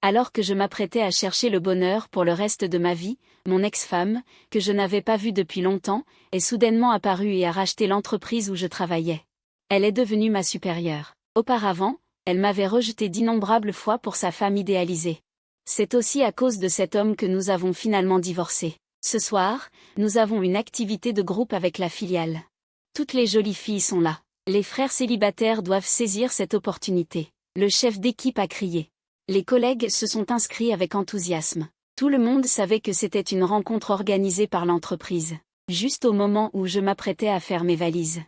Alors que je m'apprêtais à chercher le bonheur pour le reste de ma vie, mon ex-femme, que je n'avais pas vue depuis longtemps, est soudainement apparue et a racheté l'entreprise où je travaillais. Elle est devenue ma supérieure. Auparavant, elle m'avait rejeté d'innombrables fois pour sa femme idéalisée. C'est aussi à cause de cet homme que nous avons finalement divorcé. Ce soir, nous avons une activité de groupe avec la filiale. Toutes les jolies filles sont là. Les frères célibataires doivent saisir cette opportunité. Le chef d'équipe a crié. Les collègues se sont inscrits avec enthousiasme. Tout le monde savait que c'était une rencontre organisée par l'entreprise. Juste au moment où je m'apprêtais à faire mes valises.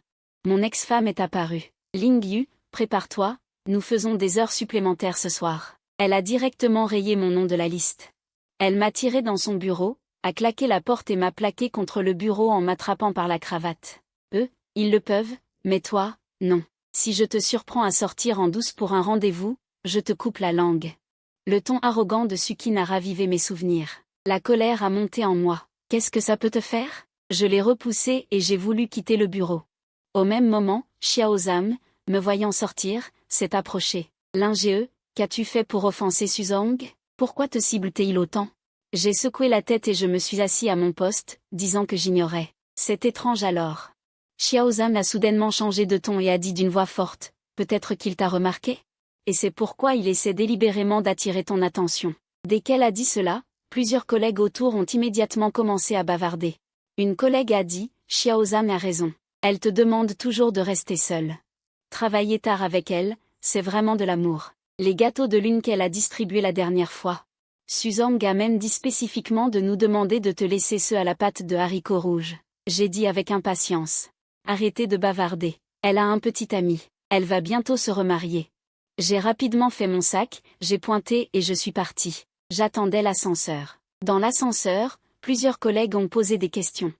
Mon ex-femme est apparue. Ling Yu, prépare-toi, nous faisons des heures supplémentaires ce soir. Elle a directement rayé mon nom de la liste. Elle m'a tiré dans son bureau, a claqué la porte et m'a plaqué contre le bureau en m'attrapant par la cravate. Eux, ils le peuvent, mais toi, non. Si je te surprends à sortir en douce pour un rendez-vous, je te coupe la langue. Le ton arrogant de Sukin a ravivé mes souvenirs. La colère a monté en moi. Qu'est-ce que ça peut te faire? Je l'ai repoussé et j'ai voulu quitter le bureau. Au même moment, Xiao Zhang, me voyant sortir, s'est approché. Linge, qu'as-tu fait pour offenser Suzong? Pourquoi te cible-t-il autant? J'ai secoué la tête et je me suis assis à mon poste, disant que j'ignorais. C'est étrange alors. Xiao Zhang a soudainement changé de ton et a dit d'une voix forte, peut-être qu'il t'a remarqué? Et c'est pourquoi il essaie délibérément d'attirer ton attention. Dès qu'elle a dit cela, plusieurs collègues autour ont immédiatement commencé à bavarder. Une collègue a dit, Xiao Zhang a raison. Elle te demande toujours de rester seule. Travailler tard avec elle, c'est vraiment de l'amour. Les gâteaux de lune qu'elle a distribués la dernière fois. Suzong a même dit spécifiquement de nous demander de te laisser ceux à la pâte de haricots rouges. J'ai dit avec impatience. Arrêtez de bavarder. Elle a un petit ami. Elle va bientôt se remarier. J'ai rapidement fait mon sac, j'ai pointé et je suis parti. J'attendais l'ascenseur. Dans l'ascenseur, plusieurs collègues ont posé des questions.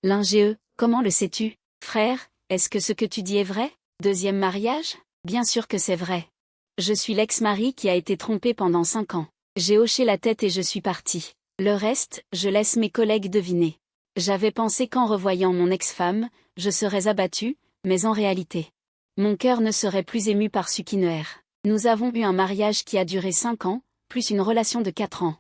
Linge, comment le sais-tu? Frère, est-ce que ce que tu dis est vrai? Deuxième mariage? Bien sûr que c'est vrai. Je suis l'ex-mari qui a été trompé pendant 5 ans. J'ai hoché la tête et je suis parti. Le reste, je laisse mes collègues deviner. J'avais pensé qu'en revoyant mon ex-femme, je serais abattu, mais en réalité, mon cœur ne serait plus ému par Sukineer. Nous avons eu un mariage qui a duré 5 ans, plus une relation de 4 ans.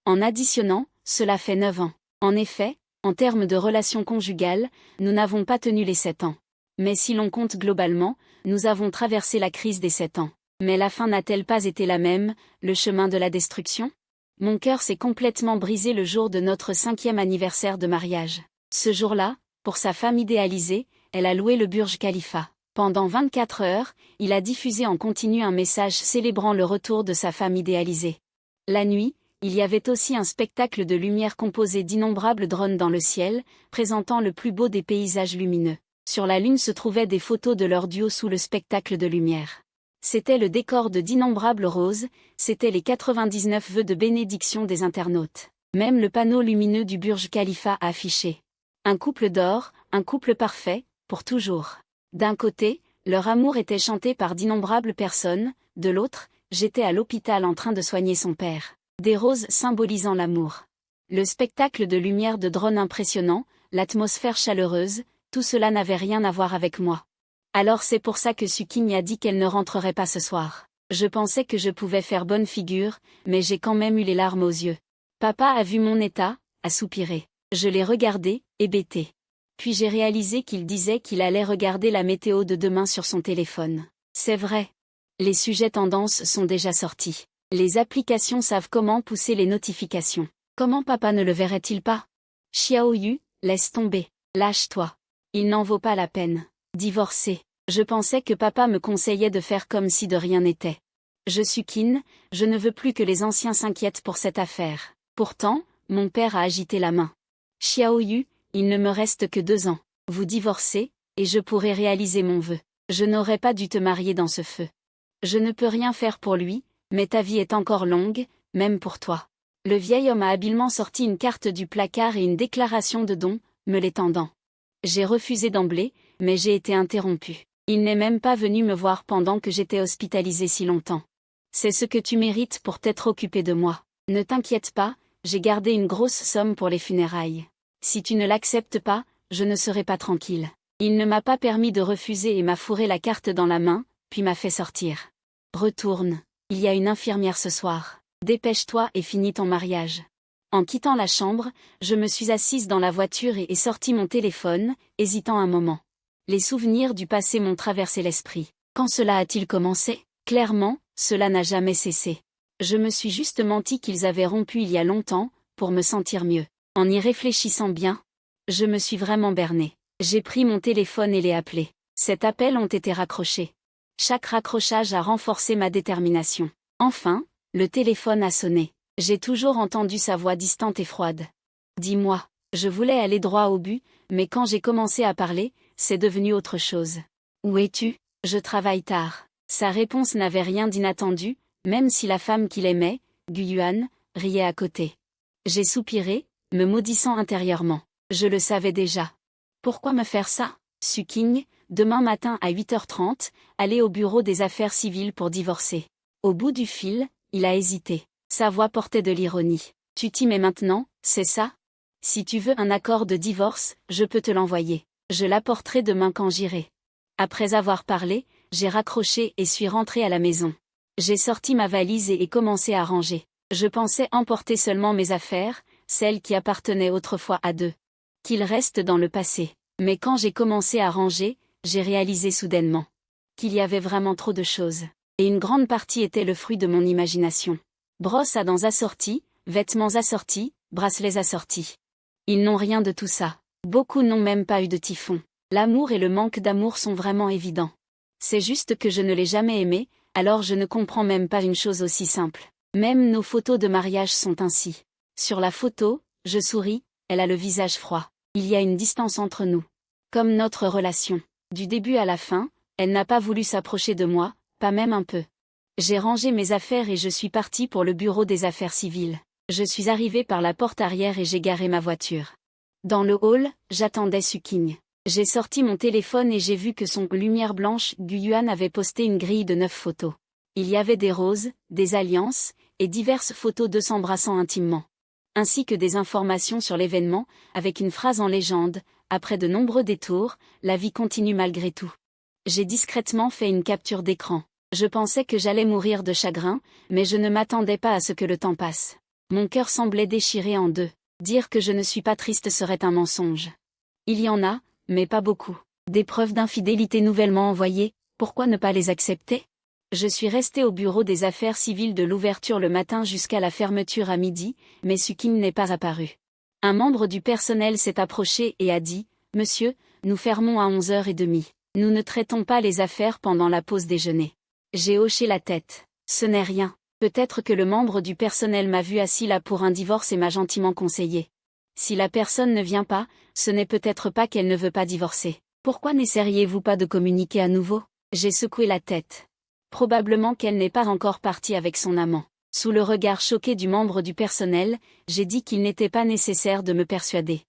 En additionnant, cela fait 9 ans. En effet, en termes de relations conjugales, nous n'avons pas tenu les 7 ans. Mais si l'on compte globalement, nous avons traversé la crise des 7 ans. Mais la fin n'a-t-elle pas été la même, le chemin de la destruction? Mon cœur s'est complètement brisé le jour de notre 5e anniversaire de mariage. Ce jour-là, pour sa femme idéalisée, elle a loué le Burj Khalifa. Pendant 24 heures, il a diffusé en continu un message célébrant le retour de sa femme idéalisée. La nuit, il y avait aussi un spectacle de lumière composé d'innombrables drones dans le ciel, présentant le plus beau des paysages lumineux. Sur la lune se trouvaient des photos de leur duo sous le spectacle de lumière. C'était le décor de d'innombrables roses, c'étaient les 99 vœux de bénédiction des internautes. Même le panneau lumineux du Burj Khalifa a affiché. Un couple d'or, un couple parfait, pour toujours. D'un côté, leur amour était chanté par d'innombrables personnes, de l'autre, j'étais à l'hôpital en train de soigner son père. Des roses symbolisant l'amour. Le spectacle de lumière de drone impressionnant, l'atmosphère chaleureuse, tout cela n'avait rien à voir avec moi. Alors c'est pour ça que Sukin a dit qu'elle ne rentrerait pas ce soir. Je pensais que je pouvais faire bonne figure, mais j'ai quand même eu les larmes aux yeux. Papa a vu mon état, a soupiré. Je l'ai regardé, hébété. Puis j'ai réalisé qu'il disait qu'il allait regarder la météo de demain sur son téléphone. C'est vrai. Les sujets tendances sont déjà sortis. Les applications savent comment pousser les notifications. Comment papa ne le verrait-il pas? Xiao Yu, laisse tomber. Lâche-toi. Il n'en vaut pas la peine. Divorcer. Je pensais que papa me conseillait de faire comme si de rien n'était. Je suis Sukin, je ne veux plus que les anciens s'inquiètent pour cette affaire. Pourtant, mon père a agité la main. Xiao Yu, il ne me reste que 2 ans. Vous divorcez, et je pourrai réaliser mon vœu. Je n'aurais pas dû te marier dans ce feu. Je ne peux rien faire pour lui, mais ta vie est encore longue, même pour toi. Le vieil homme a habilement sorti une carte du placard et une déclaration de don, me l'étendant. J'ai refusé d'emblée, mais j'ai été interrompu. Il n'est même pas venu me voir pendant que j'étais hospitalisé si longtemps. C'est ce que tu mérites pour t'être occupé de moi. Ne t'inquiète pas, j'ai gardé une grosse somme pour les funérailles. Si tu ne l'acceptes pas, je ne serai pas tranquille. Il ne m'a pas permis de refuser et m'a fourré la carte dans la main, puis m'a fait sortir. Retourne, il y a une infirmière ce soir. Dépêche-toi et finis ton mariage. En quittant la chambre, je me suis assise dans la voiture et ai sorti mon téléphone, hésitant un moment. Les souvenirs du passé m'ont traversé l'esprit. Quand cela a-t-il commencé? Clairement, cela n'a jamais cessé. Je me suis juste menti qu'ils avaient rompu il y a longtemps, pour me sentir mieux. En y réfléchissant bien, je me suis vraiment bernée. J'ai pris mon téléphone et l'ai appelé. Cet appel ont été raccrochés. Chaque raccrochage a renforcé ma détermination. Enfin, le téléphone a sonné. J'ai toujours entendu sa voix distante et froide. Dis-moi, je voulais aller droit au but, mais quand j'ai commencé à parler, c'est devenu autre chose. Où es-tu? Je travaille tard. Sa réponse n'avait rien d'inattendu, même si la femme qu'il aimait, Guyuan, riait à côté. J'ai soupiré, me maudissant intérieurement. Je le savais déjà. Pourquoi me faire ça? Suking, demain matin à 8h30, aller au bureau des affaires civiles pour divorcer. Au bout du fil, il a hésité. Sa voix portait de l'ironie. Tu t'y mets maintenant, c'est ça? Si tu veux un accord de divorce, je peux te l'envoyer. Je l'apporterai demain quand j'irai. Après avoir parlé, j'ai raccroché et suis rentrée à la maison. J'ai sorti ma valise et ai commencé à ranger. Je pensais emporter seulement mes affaires, celles qui appartenaient autrefois à deux. Qu'ils restent dans le passé. Mais quand j'ai commencé à ranger, j'ai réalisé soudainement qu'il y avait vraiment trop de choses. Et une grande partie était le fruit de mon imagination. Brosse à dents assorties, vêtements assortis, bracelets assortis. Ils n'ont rien de tout ça. Beaucoup n'ont même pas eu de typhon. L'amour et le manque d'amour sont vraiment évidents. C'est juste que je ne l'ai jamais aimé, alors je ne comprends même pas une chose aussi simple. Même nos photos de mariage sont ainsi. Sur la photo, je souris, elle a le visage froid. Il y a une distance entre nous. Comme notre relation. Du début à la fin, elle n'a pas voulu s'approcher de moi, pas même un peu. J'ai rangé mes affaires et je suis partie pour le bureau des affaires civiles. Je suis arrivée par la porte arrière et j'ai garé ma voiture. Dans le hall, j'attendais Suking. J'ai sorti mon téléphone et j'ai vu que son lumière blanche Guyuan avait posté une grille de 9 photos. Il y avait des roses, des alliances, et diverses photos d'eux s'embrassant intimement. Ainsi que des informations sur l'événement, avec une phrase en légende, après de nombreux détours, la vie continue malgré tout. J'ai discrètement fait une capture d'écran. Je pensais que j'allais mourir de chagrin, mais je ne m'attendais pas à ce que le temps passe. Mon cœur semblait déchiré en deux. Dire que je ne suis pas triste serait un mensonge. Il y en a, mais pas beaucoup. Des preuves d'infidélité nouvellement envoyées, pourquoi ne pas les accepter? Je suis restée au bureau des affaires civiles de l'ouverture le matin jusqu'à la fermeture à midi, mais Suking n'est pas apparu. Un membre du personnel s'est approché et a dit « Monsieur, nous fermons à 11h30. Nous ne traitons pas les affaires pendant la pause déjeuner. » J'ai hoché la tête. Ce n'est rien. Peut-être que le membre du personnel m'a vu assis là pour un divorce et m'a gentiment conseillé. Si la personne ne vient pas, ce n'est peut-être pas qu'elle ne veut pas divorcer. Pourquoi n'essayeriez-vous pas de communiquer à nouveau? J'ai secoué la tête. Probablement qu'elle n'est pas encore partie avec son amant. Sous le regard choqué du membre du personnel, j'ai dit qu'il n'était pas nécessaire de me persuader.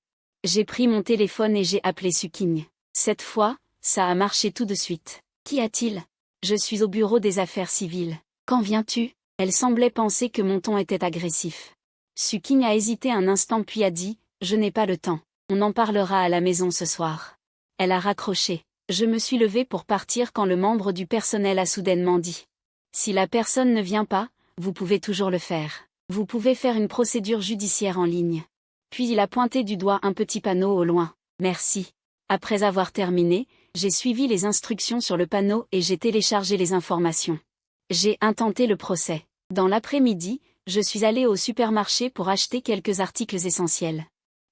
J'ai pris mon téléphone et j'ai appelé Suking. Cette fois, ça a marché tout de suite. Qu'y a-t-il? Je suis au bureau des affaires civiles. Quand viens-tu? Elle semblait penser que mon ton était agressif. Suking a hésité un instant puis a dit « Je n'ai pas le temps. On en parlera à la maison ce soir. » Elle a raccroché. Je me suis levée pour partir quand le membre du personnel a soudainement dit « Si la personne ne vient pas, vous pouvez toujours le faire. Vous pouvez faire une procédure judiciaire en ligne. » Puis il a pointé du doigt un petit panneau au loin. « Merci. » Après avoir terminé, j'ai suivi les instructions sur le panneau et j'ai téléchargé les informations. J'ai intenté le procès. Dans l'après-midi, je suis allée au supermarché pour acheter quelques articles essentiels.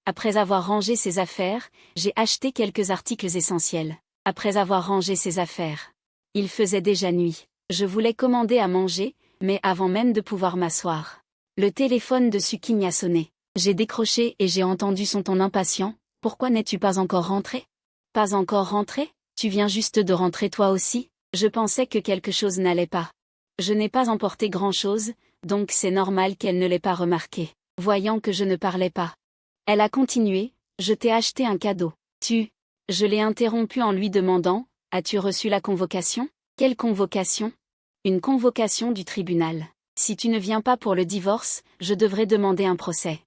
Après avoir rangé ses affaires, j'ai acheté quelques articles essentiels. Après avoir rangé ses affaires. Il faisait déjà nuit. Je voulais commander à manger, mais avant même de pouvoir m'asseoir. Le téléphone de Suking a sonné. J'ai décroché et j'ai entendu son ton impatient. « Pourquoi n'es-tu pas encore rentré? » « Pas encore rentré? Tu viens juste de rentrer toi aussi? » Je pensais que quelque chose n'allait pas. Je n'ai pas emporté grand-chose, donc c'est normal qu'elle ne l'ait pas remarqué, voyant que je ne parlais pas. Elle a continué, « Je t'ai acheté un cadeau. Tu... » Je l'ai interrompu en lui demandant, « As-tu reçu la convocation? » Quelle convocation? Une convocation du tribunal. Si tu ne viens pas pour le divorce, je devrais demander un procès.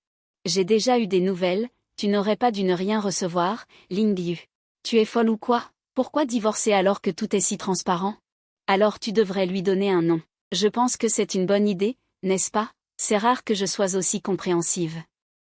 J'ai déjà eu des nouvelles, tu n'aurais pas dû ne rien recevoir, Ling Yu. Tu es folle ou quoi? Pourquoi divorcer alors que tout est si transparent? Alors tu devrais lui donner un nom. Je pense que c'est une bonne idée, n'est-ce pas? C'est rare que je sois aussi compréhensive.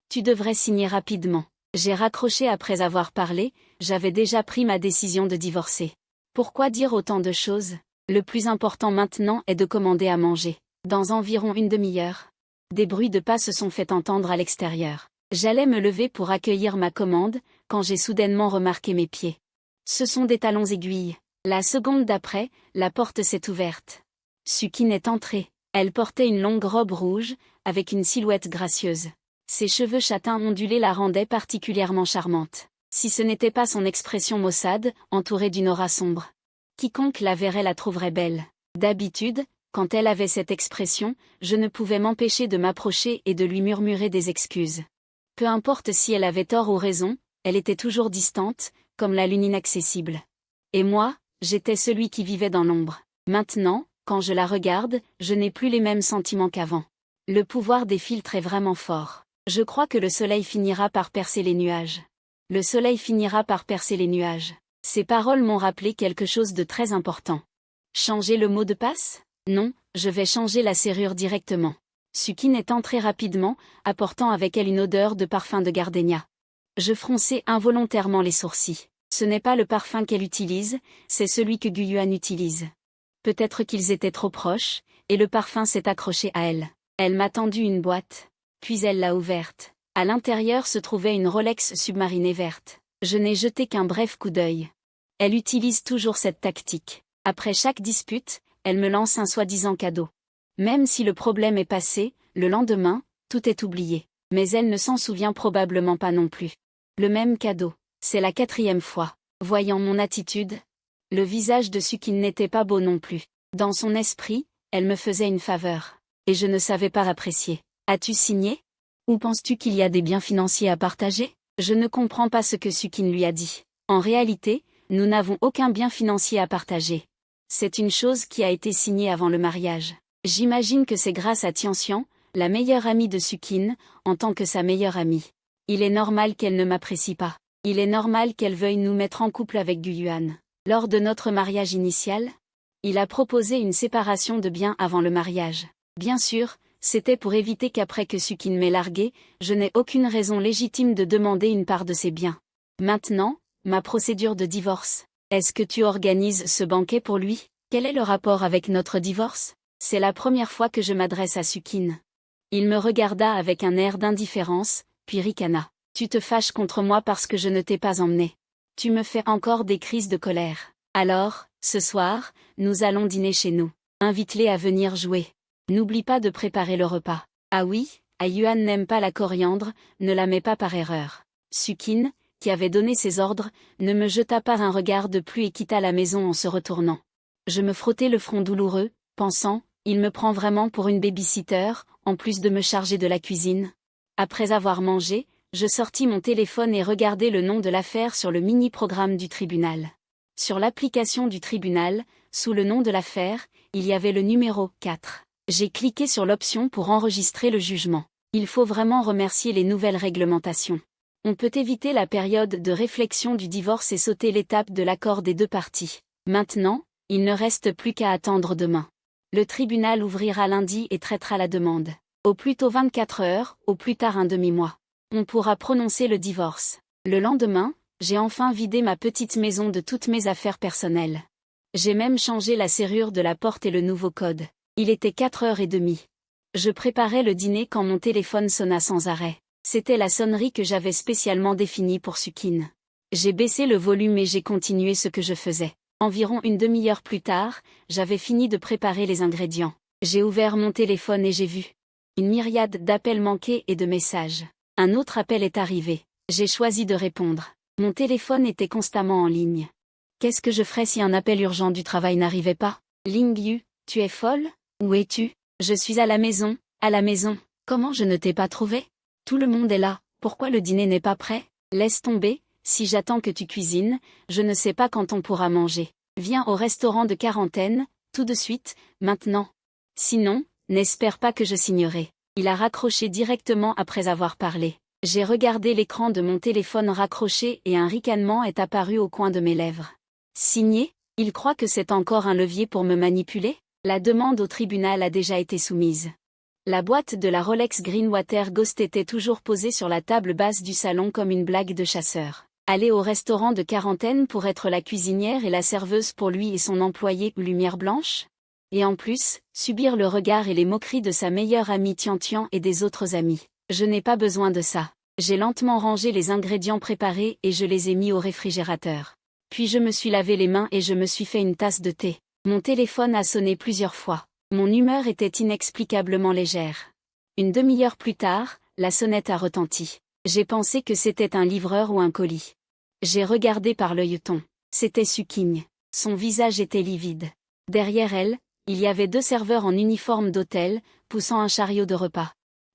Tu devrais signer rapidement. J'ai raccroché après avoir parlé, j'avais déjà pris ma décision de divorcer. Pourquoi dire autant de choses? Le plus important maintenant est de commander à manger. Dans environ une demi-heure. Des bruits de pas se sont fait entendre à l'extérieur. J'allais me lever pour accueillir ma commande, quand j'ai soudainement remarqué mes pieds. Ce sont des talons aiguilles. La seconde d'après, la porte s'est ouverte. Sukin est entrée. Elle portait une longue robe rouge, avec une silhouette gracieuse. Ses cheveux châtains ondulés la rendaient particulièrement charmante. Si ce n'était pas son expression maussade, entourée d'une aura sombre. Quiconque la verrait la trouverait belle. D'habitude, quand elle avait cette expression, je ne pouvais m'empêcher de m'approcher et de lui murmurer des excuses. Peu importe si elle avait tort ou raison, elle était toujours distante, comme la lune inaccessible. Et moi, j'étais celui qui vivait dans l'ombre. Maintenant, quand je la regarde, je n'ai plus les mêmes sentiments qu'avant. Le pouvoir des filtres est vraiment fort. Je crois que le soleil finira par percer les nuages. Le soleil finira par percer les nuages. Ces paroles m'ont rappelé quelque chose de très important. Changer le mot de passe? Non, je vais changer la serrure directement. Sukin est entrée rapidement, apportant avec elle une odeur de parfum de gardénia. Je fronçai involontairement les sourcils. Ce n'est pas le parfum qu'elle utilise, c'est celui que Guyuan utilise. Peut-être qu'ils étaient trop proches, et le parfum s'est accroché à elle. Elle m'a tendu une boîte. Puis elle l'a ouverte. À l'intérieur se trouvait une Rolex submarinée verte. Je n'ai jeté qu'un bref coup d'œil. Elle utilise toujours cette tactique. Après chaque dispute, elle me lance un soi-disant cadeau. Même si le problème est passé, le lendemain, tout est oublié. Mais elle ne s'en souvient probablement pas non plus. Le même cadeau. C'est la 4e fois. Voyant mon attitude, le visage de Sukin n'était pas beau non plus. Dans son esprit, elle me faisait une faveur. Et je ne savais pas apprécier. As-tu signé? Ou penses-tu qu'il y a des biens financiers à partager? Je ne comprends pas ce que Sukin lui a dit. En réalité, nous n'avons aucun bien financier à partager. C'est une chose qui a été signée avant le mariage. J'imagine que c'est grâce à Tianxian, la meilleure amie de Sukin, en tant que sa meilleure amie. Il est normal qu'elle ne m'apprécie pas. Il est normal qu'elle veuille nous mettre en couple avec Guyuan. Lors de notre mariage initial, il a proposé une séparation de biens avant le mariage. Bien sûr, c'était pour éviter qu'après que Sukin m'ait largué, je n'ai aucune raison légitime de demander une part de ses biens. Maintenant, ma procédure de divorce. Est-ce que tu organises ce banquet pour lui? Quel est le rapport avec notre divorce? C'est la première fois que je m'adresse à Sukin. Il me regarda avec un air d'indifférence, puis ricana. Tu te fâches contre moi parce que je ne t'ai pas emmené. Tu me fais encore des crises de colère. Alors, ce soir, nous allons dîner chez nous. Invite-les à venir jouer. N'oublie pas de préparer le repas. Ah oui, Yuan n'aime pas la coriandre, ne la mets pas par erreur. Sukin, qui avait donné ses ordres, ne me jeta pas un regard de plus et quitta la maison en se retournant. Je me frottais le front douloureux, pensant, il me prend vraiment pour une baby-sitter, en plus de me charger de la cuisine. Après avoir mangé, je sortis mon téléphone et regardai le nom de l'affaire sur le mini-programme du tribunal. Sur l'application du tribunal, sous le nom de l'affaire, il y avait le numéro 4. J'ai cliqué sur l'option pour enregistrer le jugement. Il faut vraiment remercier les nouvelles réglementations. On peut éviter la période de réflexion du divorce et sauter l'étape de l'accord des deux parties. Maintenant, il ne reste plus qu'à attendre demain. Le tribunal ouvrira lundi et traitera la demande. Au plus tôt 24 heures, au plus tard un demi-mois. On pourra prononcer le divorce. Le lendemain, j'ai enfin vidé ma petite maison de toutes mes affaires personnelles. J'ai même changé la serrure de la porte et le nouveau code. Il était 4h30. Je préparais le dîner quand mon téléphone sonna sans arrêt. C'était la sonnerie que j'avais spécialement définie pour Sukin. J'ai baissé le volume et j'ai continué ce que je faisais. Environ une demi-heure plus tard, j'avais fini de préparer les ingrédients. J'ai ouvert mon téléphone et j'ai vu une myriade d'appels manqués et de messages. Un autre appel est arrivé. J'ai choisi de répondre. Mon téléphone était constamment en ligne. Qu'est-ce que je ferais si un appel urgent du travail n'arrivait pas? Ling Yu, tu es folle? Où es-tu? Je suis à la maison, à la maison. Comment je ne t'ai pas trouvé? Tout le monde est là, pourquoi le dîner n'est pas prêt? Laisse tomber, si j'attends que tu cuisines, je ne sais pas quand on pourra manger. Viens au restaurant de quarantaine, tout de suite, maintenant. Sinon, n'espère pas que je signerai. Il a raccroché directement après avoir parlé. J'ai regardé l'écran de mon téléphone raccroché et un ricanement est apparu au coin de mes lèvres. Signé? Il croit que c'est encore un levier pour me manipuler? La demande au tribunal a déjà été soumise. La boîte de la Rolex Greenwater Ghost était toujours posée sur la table basse du salon comme une blague de chasseur. Aller au restaurant de quarantaine pour être la cuisinière et la serveuse pour lui et son employé lumière blanche? Et en plus, subir le regard et les moqueries de sa meilleure amie Tian Tian et des autres amis. Je n'ai pas besoin de ça. J'ai lentement rangé les ingrédients préparés et je les ai mis au réfrigérateur. Puis je me suis lavé les mains et je me suis fait une tasse de thé. Mon téléphone a sonné plusieurs fois. Mon humeur était inexplicablement légère. Une demi-heure plus tard, la sonnette a retenti. J'ai pensé que c'était un livreur ou un colis. J'ai regardé par l'œilleton. C'était Suking. Son visage était livide. Derrière elle, il y avait 2 serveurs en uniforme d'hôtel, poussant un chariot de repas.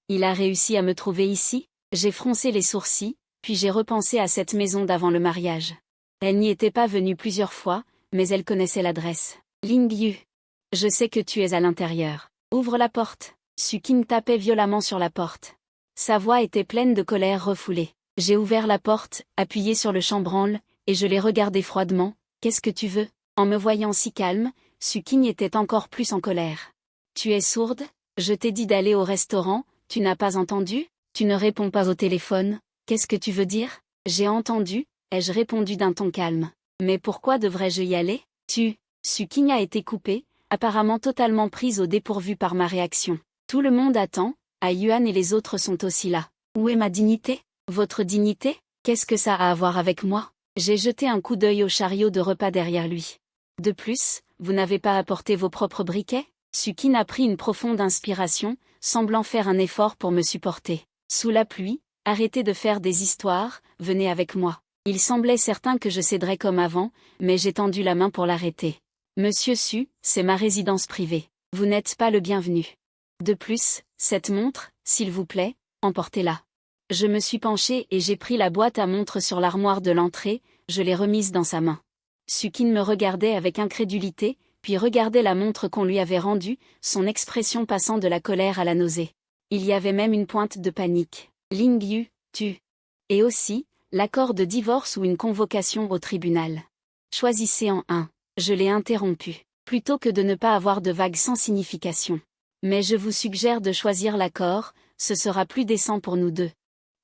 Il a réussi à me trouver ici? J'ai froncé les sourcils, puis j'ai repensé à cette maison d'avant le mariage. Elle n'y était pas venue plusieurs fois, mais elle connaissait l'adresse. Ling Yu. Je sais que tu es à l'intérieur. Ouvre la porte. Suking tapait violemment sur la porte. Sa voix était pleine de colère refoulée. J'ai ouvert la porte, appuyé sur le chambranle, et je l'ai regardé froidement. Qu'est-ce que tu veux? En me voyant si calme, Suking était encore plus en colère. Tu es sourde? Je t'ai dit d'aller au restaurant, tu n'as pas entendu? Tu ne réponds pas au téléphone, qu'est-ce que tu veux dire? J'ai entendu, ai-je répondu d'un ton calme. Mais pourquoi devrais-je y aller? Suking a été coupée, apparemment totalement prise au dépourvu par ma réaction. Tout le monde attend, Yuan et les autres sont aussi là. Où est ma dignité? Votre dignité? Qu'est-ce que ça a à voir avec moi? J'ai jeté un coup d'œil au chariot de repas derrière lui. De plus, vous n'avez pas apporté vos propres briquets? Suking a pris une profonde inspiration, semblant faire un effort pour me supporter. Sous la pluie, arrêtez de faire des histoires, venez avec moi. Il semblait certain que je céderais comme avant, mais j'ai tendu la main pour l'arrêter. Monsieur Su, c'est ma résidence privée. Vous n'êtes pas le bienvenu. De plus, cette montre, s'il vous plaît, emportez-la. Je me suis penchée et j'ai pris la boîte à montres sur l'armoire de l'entrée, je l'ai remise dans sa main. Suking me regardait avec incrédulité, puis regardait la montre qu'on lui avait rendue, son expression passant de la colère à la nausée. Il y avait même une pointe de panique. Ling Yu, Et aussi, l'accord de divorce ou une convocation au tribunal. Choisissez en un. Je l'ai interrompu. Plutôt que de ne pas avoir de vagues sans signification. Mais je vous suggère de choisir l'accord, ce sera plus décent pour nous deux.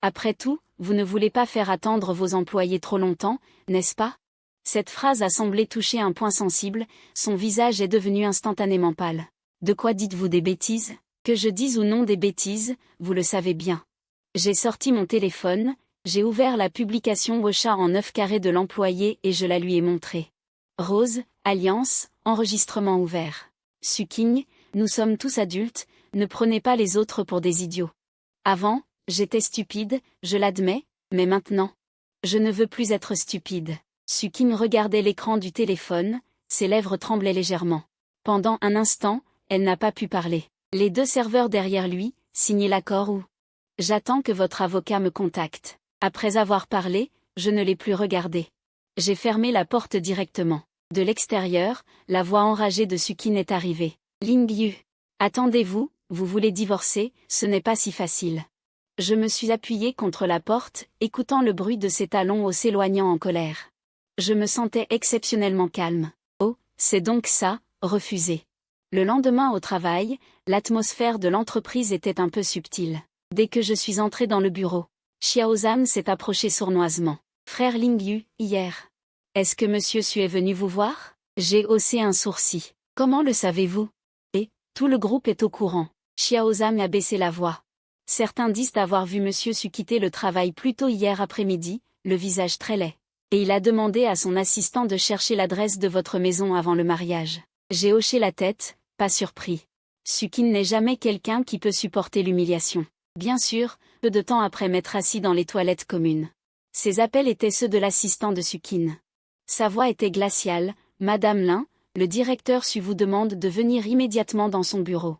Après tout, vous ne voulez pas faire attendre vos employés trop longtemps, n'est-ce pas? Cette phrase a semblé toucher un point sensible, son visage est devenu instantanément pâle. De quoi dites-vous des bêtises? Que je dise ou non des bêtises, vous le savez bien. J'ai sorti mon téléphone, j'ai ouvert la publication Ocha en 9 carrés de l'employé et je la lui ai montrée. Rose, Alliance, enregistrement ouvert. Suking, nous sommes tous adultes, ne prenez pas les autres pour des idiots. Avant, j'étais stupide, je l'admets, mais maintenant, je ne veux plus être stupide. Suking regardait l'écran du téléphone, ses lèvres tremblaient légèrement. Pendant un instant, elle n'a pas pu parler. Les 2 serveurs derrière lui, signez l'accord ou... J'attends que votre avocat me contacte. Après avoir parlé, je ne l'ai plus regardé. J'ai fermé la porte directement. De l'extérieur, la voix enragée de Suking est arrivée. Ling Yu. Attendez-vous, vous voulez divorcer, ce n'est pas si facile. Je me suis appuyée contre la porte, écoutant le bruit de ses talons s'éloignant en colère. Je me sentais exceptionnellement calme. Oh, c'est donc ça, refuser. Le lendemain au travail, l'atmosphère de l'entreprise était un peu subtile. Dès que je suis entrée dans le bureau, Xiaozhan s'est approché sournoisement. Frère Ling Yu, hier. Est-ce que Monsieur Su est venu vous voir? J'ai haussé un sourcil. Comment le savez-vous? Et, tout le groupe est au courant. Xiaozhan a baissé la voix. Certains disent avoir vu Monsieur Su quitter le travail plus tôt hier après-midi, le visage très laid. Et il a demandé à son assistant de chercher l'adresse de votre maison avant le mariage. J'ai hoché la tête, pas surpris. Suking n'est jamais quelqu'un qui peut supporter l'humiliation. Bien sûr, peu de temps après m'être assis dans les toilettes communes. Ses appels étaient ceux de l'assistant de Suking. Sa voix était glaciale. Madame Lin, le directeur Su vous demande de venir immédiatement dans son bureau.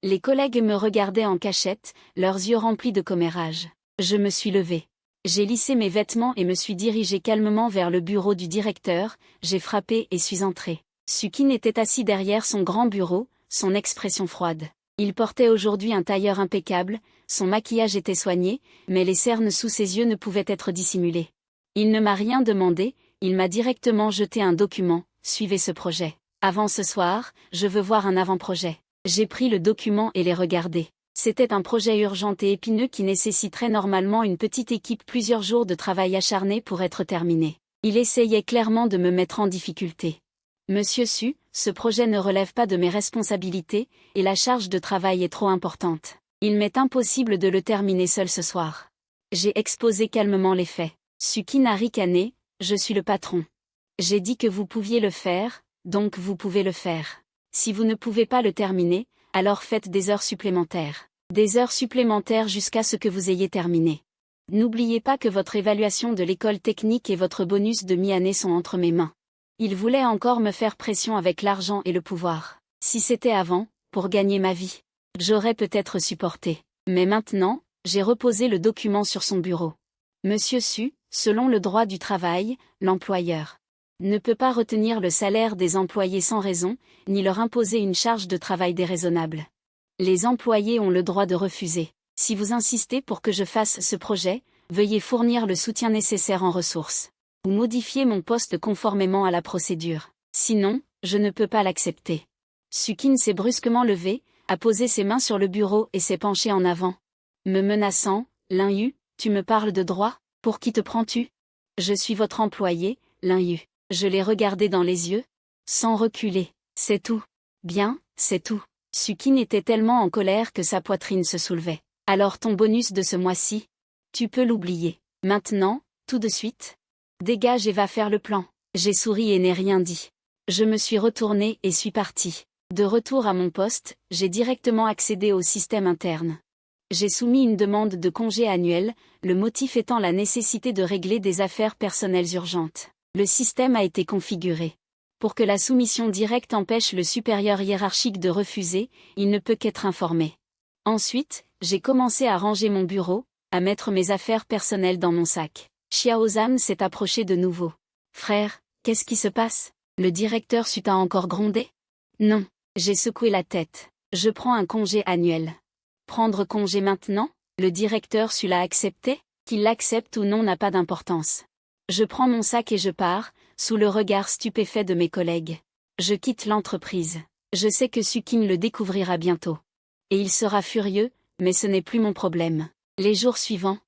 Les collègues me regardaient en cachette, leurs yeux remplis de commérage. Je me suis levée. J'ai lissé mes vêtements et me suis dirigée calmement vers le bureau du directeur, j'ai frappé et suis entrée. Suking était assis derrière son grand bureau, son expression froide. Il portait aujourd'hui un tailleur impeccable, son maquillage était soigné, mais les cernes sous ses yeux ne pouvaient être dissimulées. Il ne m'a rien demandé, il m'a directement jeté un document, suivez ce projet. Avant ce soir, je veux voir un avant-projet. J'ai pris le document et l'ai regardé. C'était un projet urgent et épineux qui nécessiterait normalement une petite équipe, plusieurs jours de travail acharné pour être terminé. Il essayait clairement de me mettre en difficulté. Monsieur Su, ce projet ne relève pas de mes responsabilités, et la charge de travail est trop importante. Il m'est impossible de le terminer seul ce soir. J'ai exposé calmement les faits. Sukin a ricané, je suis le patron. J'ai dit que vous pouviez le faire, donc vous pouvez le faire. Si vous ne pouvez pas le terminer, alors faites des heures supplémentaires. Des heures supplémentaires jusqu'à ce que vous ayez terminé. N'oubliez pas que votre évaluation de l'école technique et votre bonus de mi-année sont entre mes mains. Il voulait encore me faire pression avec l'argent et le pouvoir. Si c'était avant, pour gagner ma vie, j'aurais peut-être supporté. Mais maintenant, j'ai reposé le document sur son bureau. Monsieur Su, selon le droit du travail, l'employeur ne peut pas retenir le salaire des employés sans raison, ni leur imposer une charge de travail déraisonnable. Les employés ont le droit de refuser. Si vous insistez pour que je fasse ce projet, veuillez fournir le soutien nécessaire en ressources. Ou modifier mon poste conformément à la procédure. Sinon, je ne peux pas l'accepter. Sukin s'est brusquement levé, a posé ses mains sur le bureau et s'est penché en avant. Me menaçant, Lin Yu, tu me parles de droit? Pour qui te prends-tu? Je suis votre employé, Lin Yu. Je l'ai regardé dans les yeux, sans reculer. C'est tout. Bien, c'est tout. Sukin était tellement en colère que sa poitrine se soulevait. Alors ton bonus de ce mois-ci? Tu peux l'oublier. Maintenant, tout de suite? Dégage et va faire le plan. J'ai souri et n'ai rien dit. Je me suis retournée et suis partie. De retour à mon poste, j'ai directement accédé au système interne. J'ai soumis une demande de congé annuel, le motif étant la nécessité de régler des affaires personnelles urgentes. Le système a été configuré. Pour que la soumission directe empêche le supérieur hiérarchique de refuser, il ne peut qu'être informé. Ensuite, j'ai commencé à ranger mon bureau, à mettre mes affaires personnelles dans mon sac. Xiaozan s'est approché de nouveau. Frère, qu'est-ce qui se passe? Le directeur Su t'a encore grondé? Non, j'ai secoué la tête. Je prends un congé annuel. Prendre congé maintenant? Le directeur Su l'a accepté? Qu'il l'accepte ou non n'a pas d'importance. Je prends mon sac et je pars, sous le regard stupéfait de mes collègues. Je quitte l'entreprise. Je sais que Sukin le découvrira bientôt. Et il sera furieux, mais ce n'est plus mon problème. Les jours suivants,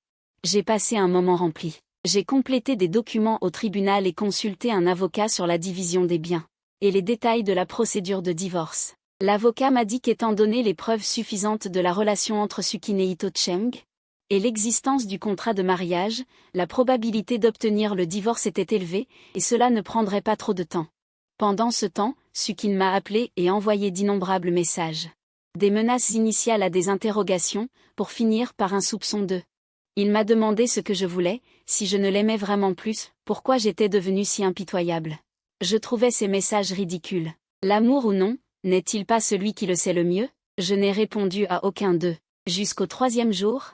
j'ai passé un moment rempli. J'ai complété des documents au tribunal et consulté un avocat sur la division des biens. Et les détails de la procédure de divorce. L'avocat m'a dit qu'étant donné les preuves suffisantes de la relation entre Sukin et Ito Cheng, et l'existence du contrat de mariage, la probabilité d'obtenir le divorce était élevée, et cela ne prendrait pas trop de temps. Pendant ce temps, Sukin m'a appelé et envoyé d'innombrables messages. Des menaces initiales à des interrogations, pour finir par un soupçon de. Il m'a demandé ce que je voulais, si je ne l'aimais vraiment plus, pourquoi j'étais devenue si impitoyable. Je trouvais ces messages ridicules. L'amour ou non, n'est-il pas celui qui le sait le mieux? Je n'ai répondu à aucun d'eux. Jusqu'au 3e jour,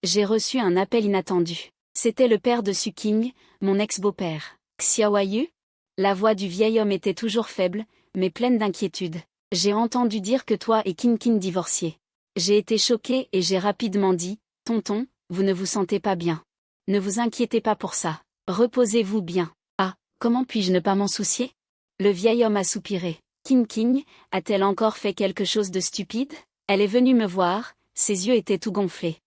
j'ai reçu un appel inattendu. C'était le père de Suking, mon ex-beau-père. Xiaoyu? La voix du vieil homme était toujours faible, mais pleine d'inquiétude. J'ai entendu dire que toi et Kin divorciez. J'ai été choquée et j'ai rapidement dit, tonton, vous ne vous sentez pas bien. Ne vous inquiétez pas pour ça. Reposez-vous bien. Ah, comment puis-je ne pas m'en soucier? Le vieil homme a soupiré. Kin a-t-elle encore fait quelque chose de stupide? Elle est venue me voir, ses yeux étaient tout gonflés.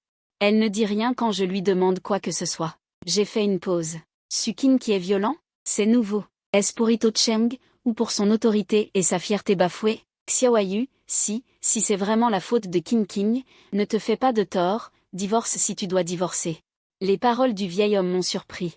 Elle ne dit rien quand je lui demande quoi que ce soit. J'ai fait une pause. Sukin qui est violent? C'est nouveau. Est-ce pour Ito Cheng, ou pour son autorité et sa fierté bafouée? Xiaoyu, si c'est vraiment la faute de Kin, ne te fais pas de tort, divorce si tu dois divorcer. Les paroles du vieil homme m'ont surpris.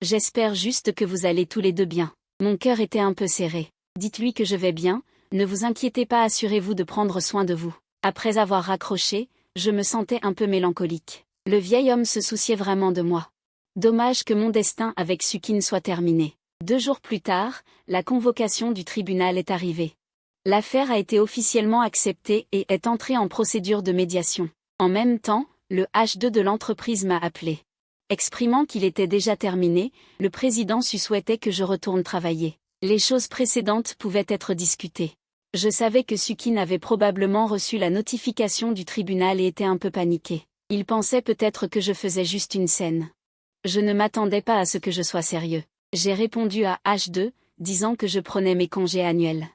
J'espère juste que vous allez tous les deux bien. Mon cœur était un peu serré. Dites-lui que je vais bien, ne vous inquiétez pas, assurez-vous de prendre soin de vous. Après avoir raccroché, je me sentais un peu mélancolique. Le vieil homme se souciait vraiment de moi. Dommage que mon destin avec Sukin soit terminé. 2 jours plus tard, la convocation du tribunal est arrivée. L'affaire a été officiellement acceptée et est entrée en procédure de médiation. En même temps, le H2 de l'entreprise m'a appelé. Exprimant qu'il était déjà terminé, le président souhaitait que je retourne travailler. Les choses précédentes pouvaient être discutées. Je savais que Sukin avait probablement reçu la notification du tribunal et était un peu paniqué. Il pensait peut-être que je faisais juste une scène. Je ne m'attendais pas à ce que je sois sérieux. J'ai répondu à H2, disant que je prenais mes congés annuels.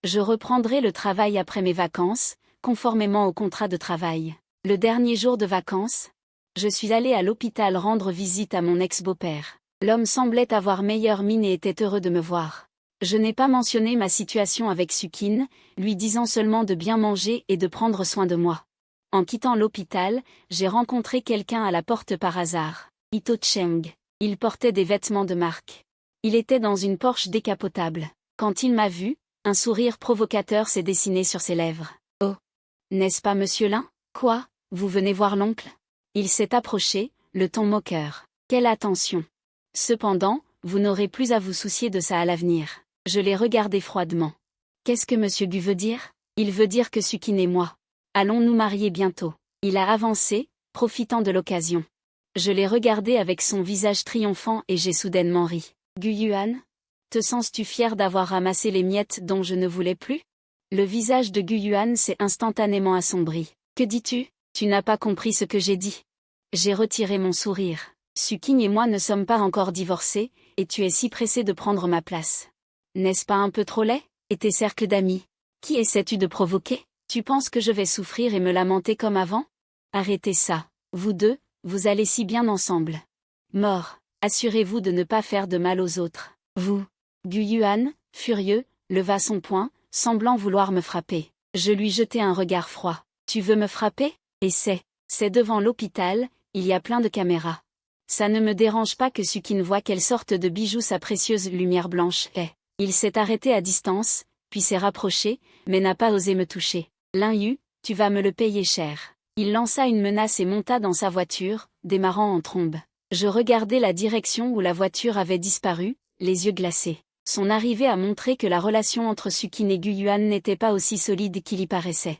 Je reprendrai le travail après mes vacances, conformément au contrat de travail. Le dernier jour de vacances, je suis allée à l'hôpital rendre visite à mon ex-beau-père. L'homme semblait avoir meilleure mine et était heureux de me voir. Je n'ai pas mentionné ma situation avec Sukin, lui disant seulement de bien manger et de prendre soin de moi. En quittant l'hôpital, j'ai rencontré quelqu'un à la porte par hasard. Ito Cheng. Il portait des vêtements de marque. Il était dans une Porsche décapotable. Quand il m'a vu, un sourire provocateur s'est dessiné sur ses lèvres. « Oh, n'est-ce pas monsieur Lin? Quoi, vous venez voir l'oncle ?» Il s'est approché, le ton moqueur. « Quelle attention! Cependant, vous n'aurez plus à vous soucier de ça à l'avenir. » Je l'ai regardé froidement. « Qu'est-ce que monsieur Gu veut dire? » Il veut dire que Sukin et moi allons nous marier bientôt. Il a avancé, profitant de l'occasion. Je l'ai regardé avec son visage triomphant et j'ai soudainement ri. « Gu Yuan, te sens-tu fier d'avoir ramassé les miettes dont je ne voulais plus ?» Le visage de Gu Yuan s'est instantanément assombri. « Que dis-tu? Tu n'as pas compris ce que j'ai dit. » J'ai retiré mon sourire. « Sukin et moi ne sommes pas encore divorcés, et tu es si pressé de prendre ma place. N'est-ce pas un peu trop laid? Et tes cercles d'amis? Qui essaies-tu de provoquer? Tu penses que je vais souffrir et me lamenter comme avant? Arrêtez ça. Vous deux, vous allez si bien ensemble. Mort, assurez-vous de ne pas faire de mal aux autres. Vous. » Gu Yuan, furieux, leva son poing, semblant vouloir me frapper. Je lui jetai un regard froid. « Tu veux me frapper? Et c'est devant l'hôpital, il y a plein de caméras. Ça ne me dérange pas que Sukin voie quelle sorte de bijou sa précieuse lumière blanche est. » Il s'est arrêté à distance, puis s'est rapproché, mais n'a pas osé me toucher. « Lin Yu, tu vas me le payer cher. » Il lança une menace et monta dans sa voiture, démarrant en trombe. Je regardais la direction où la voiture avait disparu, les yeux glacés. Son arrivée a montré que la relation entre Sukin et Gu Yuan n'était pas aussi solide qu'il y paraissait.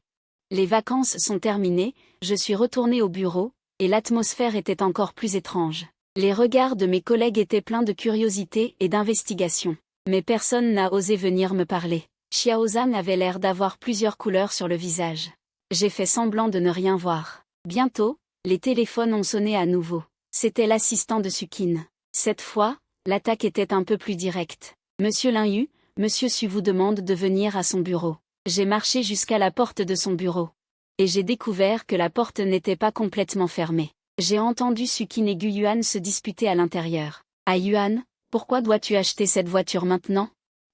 Les vacances sont terminées, je suis retourné au bureau, et l'atmosphère était encore plus étrange. Les regards de mes collègues étaient pleins de curiosité et d'investigation. Mais personne n'a osé venir me parler. Xiao Zhan avait l'air d'avoir plusieurs couleurs sur le visage. J'ai fait semblant de ne rien voir. Bientôt, les téléphones ont sonné à nouveau. C'était l'assistant de Sukin. Cette fois, l'attaque était un peu plus directe. « Monsieur Lin Yu, Monsieur Su vous demande de venir à son bureau. » J'ai marché jusqu'à la porte de son bureau. Et j'ai découvert que la porte n'était pas complètement fermée. J'ai entendu Sukin et Gu Yuan se disputer à l'intérieur. « Ah Yuan, pourquoi dois-tu acheter cette voiture maintenant?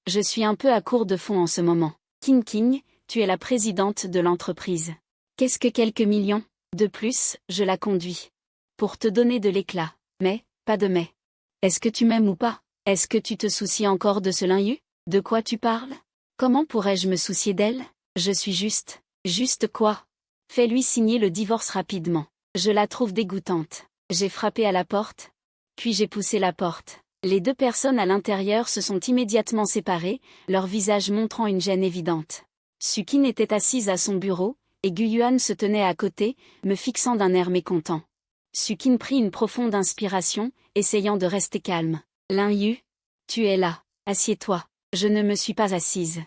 Je suis un peu à court de fonds en ce moment. King King, tu es la présidente de l'entreprise. Qu'est-ce que quelques millions? De plus, je la conduis. Pour te donner de l'éclat. Mais, pas de mais. Est-ce que tu m'aimes ou pas? Est-ce que tu te soucies encore de ce Lin Yu? De quoi tu parles? Comment pourrais-je me soucier d'elle? Je suis juste. Juste quoi? Fais-lui signer le divorce rapidement. Je la trouve dégoûtante. J'ai frappé à la porte. Puis j'ai poussé la porte. Les deux personnes à l'intérieur se sont immédiatement séparées, leur visage montrant une gêne évidente. Sukin était assise à son bureau, et Gu Yuan se tenait à côté, me fixant d'un air mécontent. Sukin prit une profonde inspiration, essayant de rester calme. « Lin Yu, tu es là, assieds-toi. » Je ne me suis pas assise.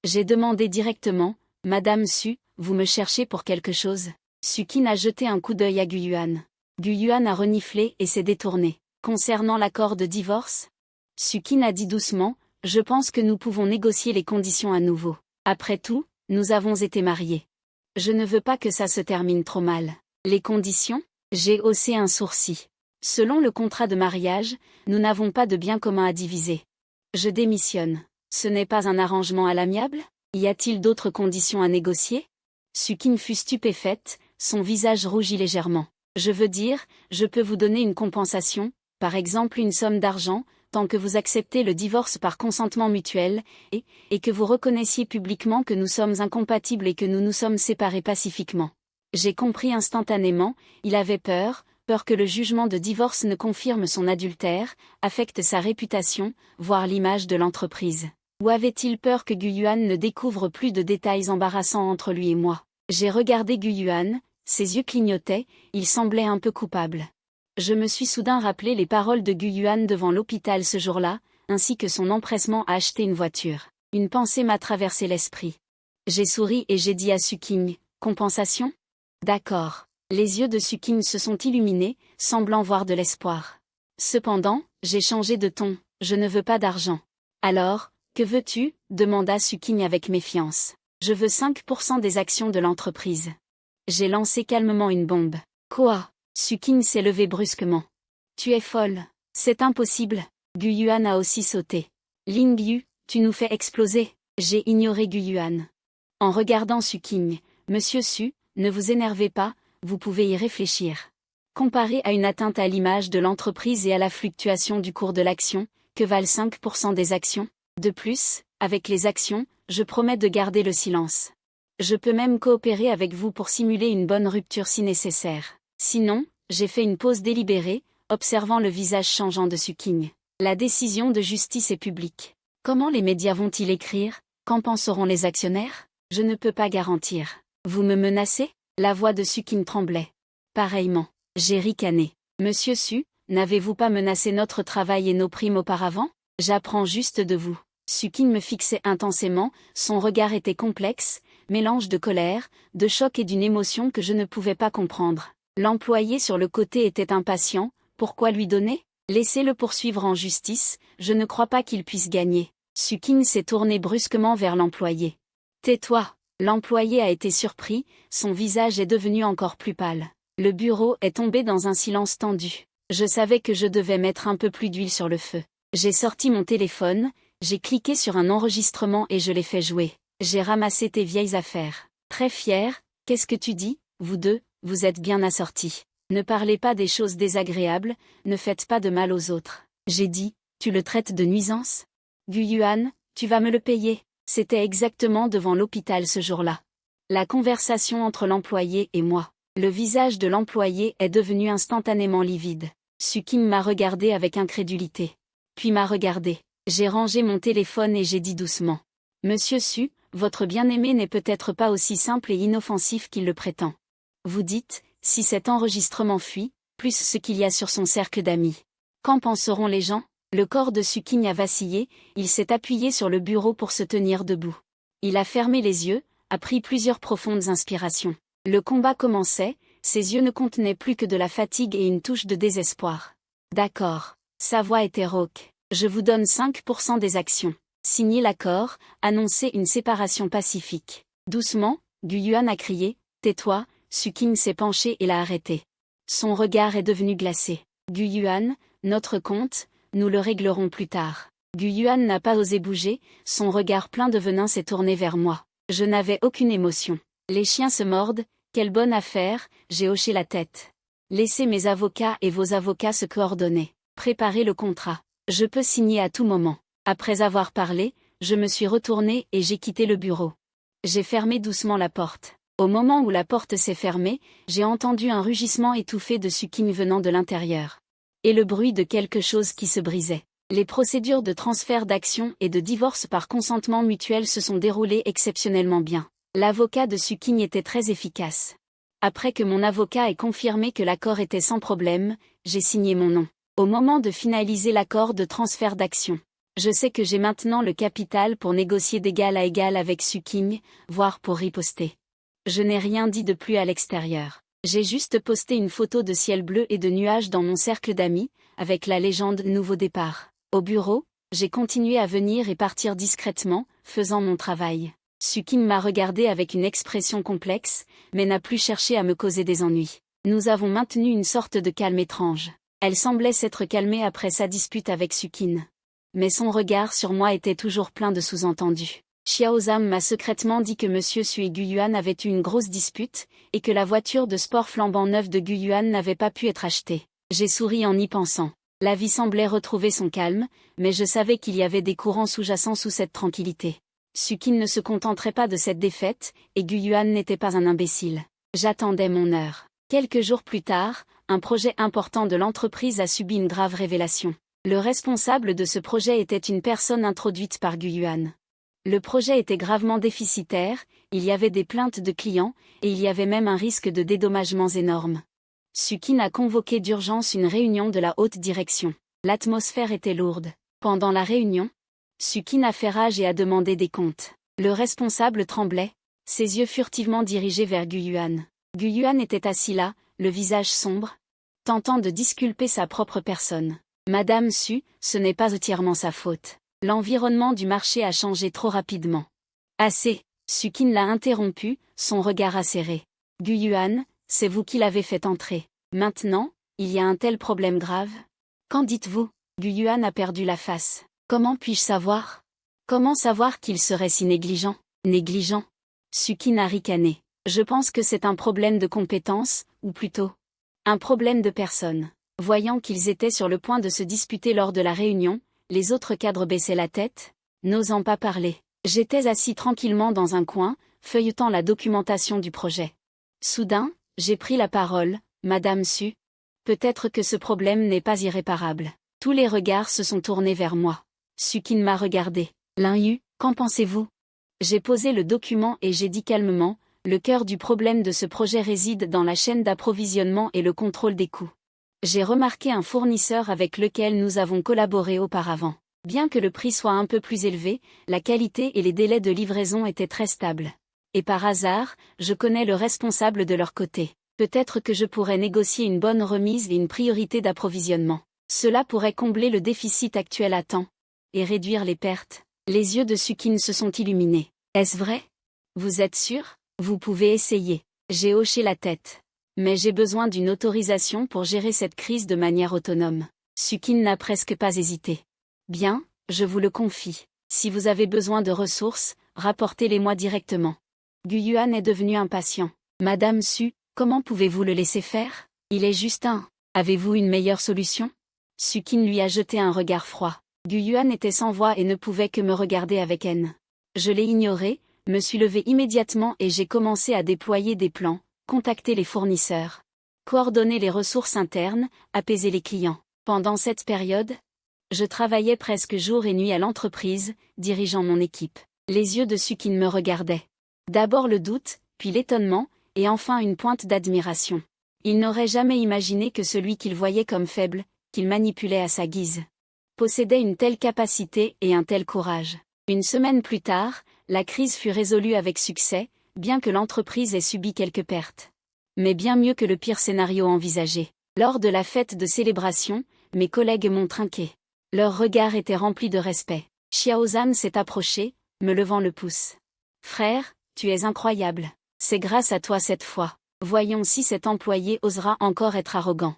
J'ai demandé directement, « Madame Su, vous me cherchez pour quelque chose ?» Sukin a jeté un coup d'œil à Gu Yuan. Gu Yuan a reniflé et s'est détourné. Concernant l'accord de divorce? Sukin a dit doucement, « Je pense que nous pouvons négocier les conditions à nouveau. Après tout, nous avons été mariés. Je ne veux pas que ça se termine trop mal. » Les conditions? J'ai haussé un sourcil. Selon le contrat de mariage, nous n'avons pas de biens communs à diviser. Je démissionne. Ce n'est pas un arrangement à l'amiable? Y a-t-il d'autres conditions à négocier? Sukin fut stupéfaite, son visage rougit légèrement. Je veux dire, je peux vous donner une compensation, par exemple une somme d'argent, tant que vous acceptez le divorce par consentement mutuel, et que vous reconnaissiez publiquement que nous sommes incompatibles et que nous nous sommes séparés pacifiquement. J'ai compris instantanément, il avait peur que le jugement de divorce ne confirme son adultère, affecte sa réputation, voire l'image de l'entreprise. Ou avait-il peur que Gu Yuan ne découvre plus de détails embarrassants entre lui et moi? J'ai regardé Gu Yuan, ses yeux clignotaient, il semblait un peu coupable. Je me suis soudain rappelé les paroles de Gu Yuan devant l'hôpital ce jour-là, ainsi que son empressement à acheter une voiture. Une pensée m'a traversé l'esprit. J'ai souri et j'ai dit à Sukin, « Compensation? D'accord. » Les yeux de Sukin se sont illuminés, semblant voir de l'espoir. Cependant, j'ai changé de ton, « Je ne veux pas d'argent. » Alors, que veux-tu? Demanda Sukin avec méfiance. Je veux 5% des actions de l'entreprise. J'ai lancé calmement une bombe. Quoi? Suking s'est levé brusquement. Tu es folle. C'est impossible. Gu Yuan a aussi sauté. Ling Yu, tu nous fais exploser. J'ai ignoré Gu Yuan. En regardant Suking, Monsieur Su, ne vous énervez pas, vous pouvez y réfléchir. Comparé à une atteinte à l'image de l'entreprise et à la fluctuation du cours de l'action, que valent 5% des actions? De plus, avec les actions, je promets de garder le silence. Je peux même coopérer avec vous pour simuler une bonne rupture si nécessaire. Sinon, j'ai fait une pause délibérée, observant le visage changeant de Suking. La décision de justice est publique. Comment les médias vont-ils écrire? Qu'en penseront les actionnaires? Je ne peux pas garantir. Vous me menacez? La voix de Suking tremblait. Pareillement. J'ai ricané. Monsieur Su, n'avez-vous pas menacé notre travail et nos primes auparavant? J'apprends juste de vous. Suking me fixait intensément, son regard était complexe, mélange de colère, de choc et d'une émotion que je ne pouvais pas comprendre. L'employé sur le côté était impatient, pourquoi lui donner? Laissez-le poursuivre en justice, je ne crois pas qu'il puisse gagner. Suking s'est tourné brusquement vers l'employé. Tais-toi. L'employé a été surpris, son visage est devenu encore plus pâle. Le bureau est tombé dans un silence tendu. Je savais que je devais mettre un peu plus d'huile sur le feu. J'ai sorti mon téléphone, j'ai cliqué sur un enregistrement et je l'ai fait jouer. J'ai ramassé tes vieilles affaires. Très fier, qu'est-ce que tu dis, vous deux, vous êtes bien assortis. Ne parlez pas des choses désagréables, ne faites pas de mal aux autres. J'ai dit, tu le traites de nuisance? Gu Yuan, tu vas me le payer. C'était exactement devant l'hôpital ce jour-là. La conversation entre l'employé et moi. Le visage de l'employé est devenu instantanément livide. Suking m'a regardé avec incrédulité. Puis m'a regardé. J'ai rangé mon téléphone et j'ai dit doucement. Monsieur Su, votre bien-aimé n'est peut-être pas aussi simple et inoffensif qu'il le prétend. Vous dites, si cet enregistrement fuit, plus ce qu'il y a sur son cercle d'amis. Qu'en penseront les gens? Le corps de Suking a vacillé, il s'est appuyé sur le bureau pour se tenir debout. Il a fermé les yeux, a pris plusieurs profondes inspirations. Le combat commençait, ses yeux ne contenaient plus que de la fatigue et une touche de désespoir. D'accord. Sa voix était rauque. Je vous donne 5% des actions. Signez l'accord, annoncez une séparation pacifique. Doucement, Gu Yuan a crié, tais-toi, Suking s'est penché et l'a arrêté. Son regard est devenu glacé. Gu Yuan, notre compte, nous le réglerons plus tard. Gu Yuan n'a pas osé bouger, son regard plein de venin s'est tourné vers moi. Je n'avais aucune émotion. Les chiens se mordent, quelle bonne affaire, j'ai hoché la tête. Laissez mes avocats et vos avocats se coordonner. Préparez le contrat. Je peux signer à tout moment. Après avoir parlé, je me suis retournée et j'ai quitté le bureau. J'ai fermé doucement la porte. Au moment où la porte s'est fermée, j'ai entendu un rugissement étouffé de Suking venant de l'intérieur. Et le bruit de quelque chose qui se brisait. Les procédures de transfert d'actions et de divorce par consentement mutuel se sont déroulées exceptionnellement bien. L'avocat de Suking était très efficace. Après que mon avocat ait confirmé que l'accord était sans problème, j'ai signé mon nom. Au moment de finaliser l'accord de transfert d'actions, je sais que j'ai maintenant le capital pour négocier d'égal à égal avec Suking, voire pour riposter. Je n'ai rien dit de plus à l'extérieur. J'ai juste posté une photo de ciel bleu et de nuages dans mon cercle d'amis, avec la légende Nouveau départ. Au bureau, j'ai continué à venir et partir discrètement, faisant mon travail. Suking m'a regardé avec une expression complexe, mais n'a plus cherché à me causer des ennuis. Nous avons maintenu une sorte de calme étrange. Elle semblait s'être calmée après sa dispute avec Suking. Mais son regard sur moi était toujours plein de sous-entendus. Xiao Zhang m'a secrètement dit que Monsieur Su et Gu Yuan avaient eu une grosse dispute, et que la voiture de sport flambant neuve de Gu Yuan n'avait pas pu être achetée. J'ai souri en y pensant. La vie semblait retrouver son calme, mais je savais qu'il y avait des courants sous-jacents sous cette tranquillité. Suking ne se contenterait pas de cette défaite, et Gu Yuan n'était pas un imbécile. J'attendais mon heure. Quelques jours plus tard, un projet important de l'entreprise a subi une grave révélation. Le responsable de ce projet était une personne introduite par Gu Yuan. Le projet était gravement déficitaire, il y avait des plaintes de clients, et il y avait même un risque de dédommagements énormes. Suking a convoqué d'urgence une réunion de la haute direction. L'atmosphère était lourde. Pendant la réunion, Suking a fait rage et a demandé des comptes. Le responsable tremblait, ses yeux furtivement dirigés vers Gu Yuan. Gu Yuan était assis là, le visage sombre, tentant de disculper sa propre personne. Madame Su, ce n'est pas entièrement sa faute. L'environnement du marché a changé trop rapidement. Assez, Sukin l'a interrompu, son regard acéré. Guyuan, c'est vous qui l'avez fait entrer. Maintenant, il y a un tel problème grave? Qu'en dites-vous? Guyuan a perdu la face. Comment puis-je savoir? Comment savoir qu'il serait si négligent? Négligent? Sukin a ricané. Je pense que c'est un problème de compétence, ou plutôt, un problème de personne. Voyant qu'ils étaient sur le point de se disputer lors de la réunion, les autres cadres baissaient la tête, n'osant pas parler. J'étais assis tranquillement dans un coin, feuilletant la documentation du projet. Soudain, j'ai pris la parole, Madame Su. Peut-être que ce problème n'est pas irréparable. Tous les regards se sont tournés vers moi. Sukin m'a regardé. Lin Yu, qu'en pensez-vous? J'ai posé le document et j'ai dit calmement, le cœur du problème de ce projet réside dans la chaîne d'approvisionnement et le contrôle des coûts. J'ai remarqué un fournisseur avec lequel nous avons collaboré auparavant. Bien que le prix soit un peu plus élevé, la qualité et les délais de livraison étaient très stables. Et par hasard, je connais le responsable de leur côté. Peut-être que je pourrais négocier une bonne remise et une priorité d'approvisionnement. Cela pourrait combler le déficit actuel à temps. Et réduire les pertes. Les yeux de Sukin se sont illuminés. Est-ce vrai? Vous êtes sûr? Vous pouvez essayer. J'ai hoché la tête. Mais j'ai besoin d'une autorisation pour gérer cette crise de manière autonome. Sukin n'a presque pas hésité. Bien, je vous le confie. Si vous avez besoin de ressources, rapportez-les-moi directement. Guyuan est devenu impatient. Madame Su, comment pouvez-vous le laisser faire? Il est juste un. Avez-vous une meilleure solution? Sukin lui a jeté un regard froid. Guyuan était sans voix et ne pouvait que me regarder avec haine. Je l'ai ignoré, me suis levé immédiatement et j'ai commencé à déployer des plans, contacter les fournisseurs, coordonner les ressources internes, apaiser les clients. Pendant cette période, je travaillais presque jour et nuit à l'entreprise, dirigeant mon équipe. Les yeux de Sukin me regardaient. D'abord le doute, puis l'étonnement, et enfin une pointe d'admiration. Il n'aurait jamais imaginé que celui qu'il voyait comme faible, qu'il manipulait à sa guise, possédait une telle capacité et un tel courage. Une semaine plus tard, la crise fut résolue avec succès, bien que l'entreprise ait subi quelques pertes. Mais bien mieux que le pire scénario envisagé. Lors de la fête de célébration, mes collègues m'ont trinqué. Leur regard était rempli de respect. Xiaozan s'est approché, me levant le pouce. Frère, tu es incroyable. C'est grâce à toi cette fois. Voyons si cet employé osera encore être arrogant.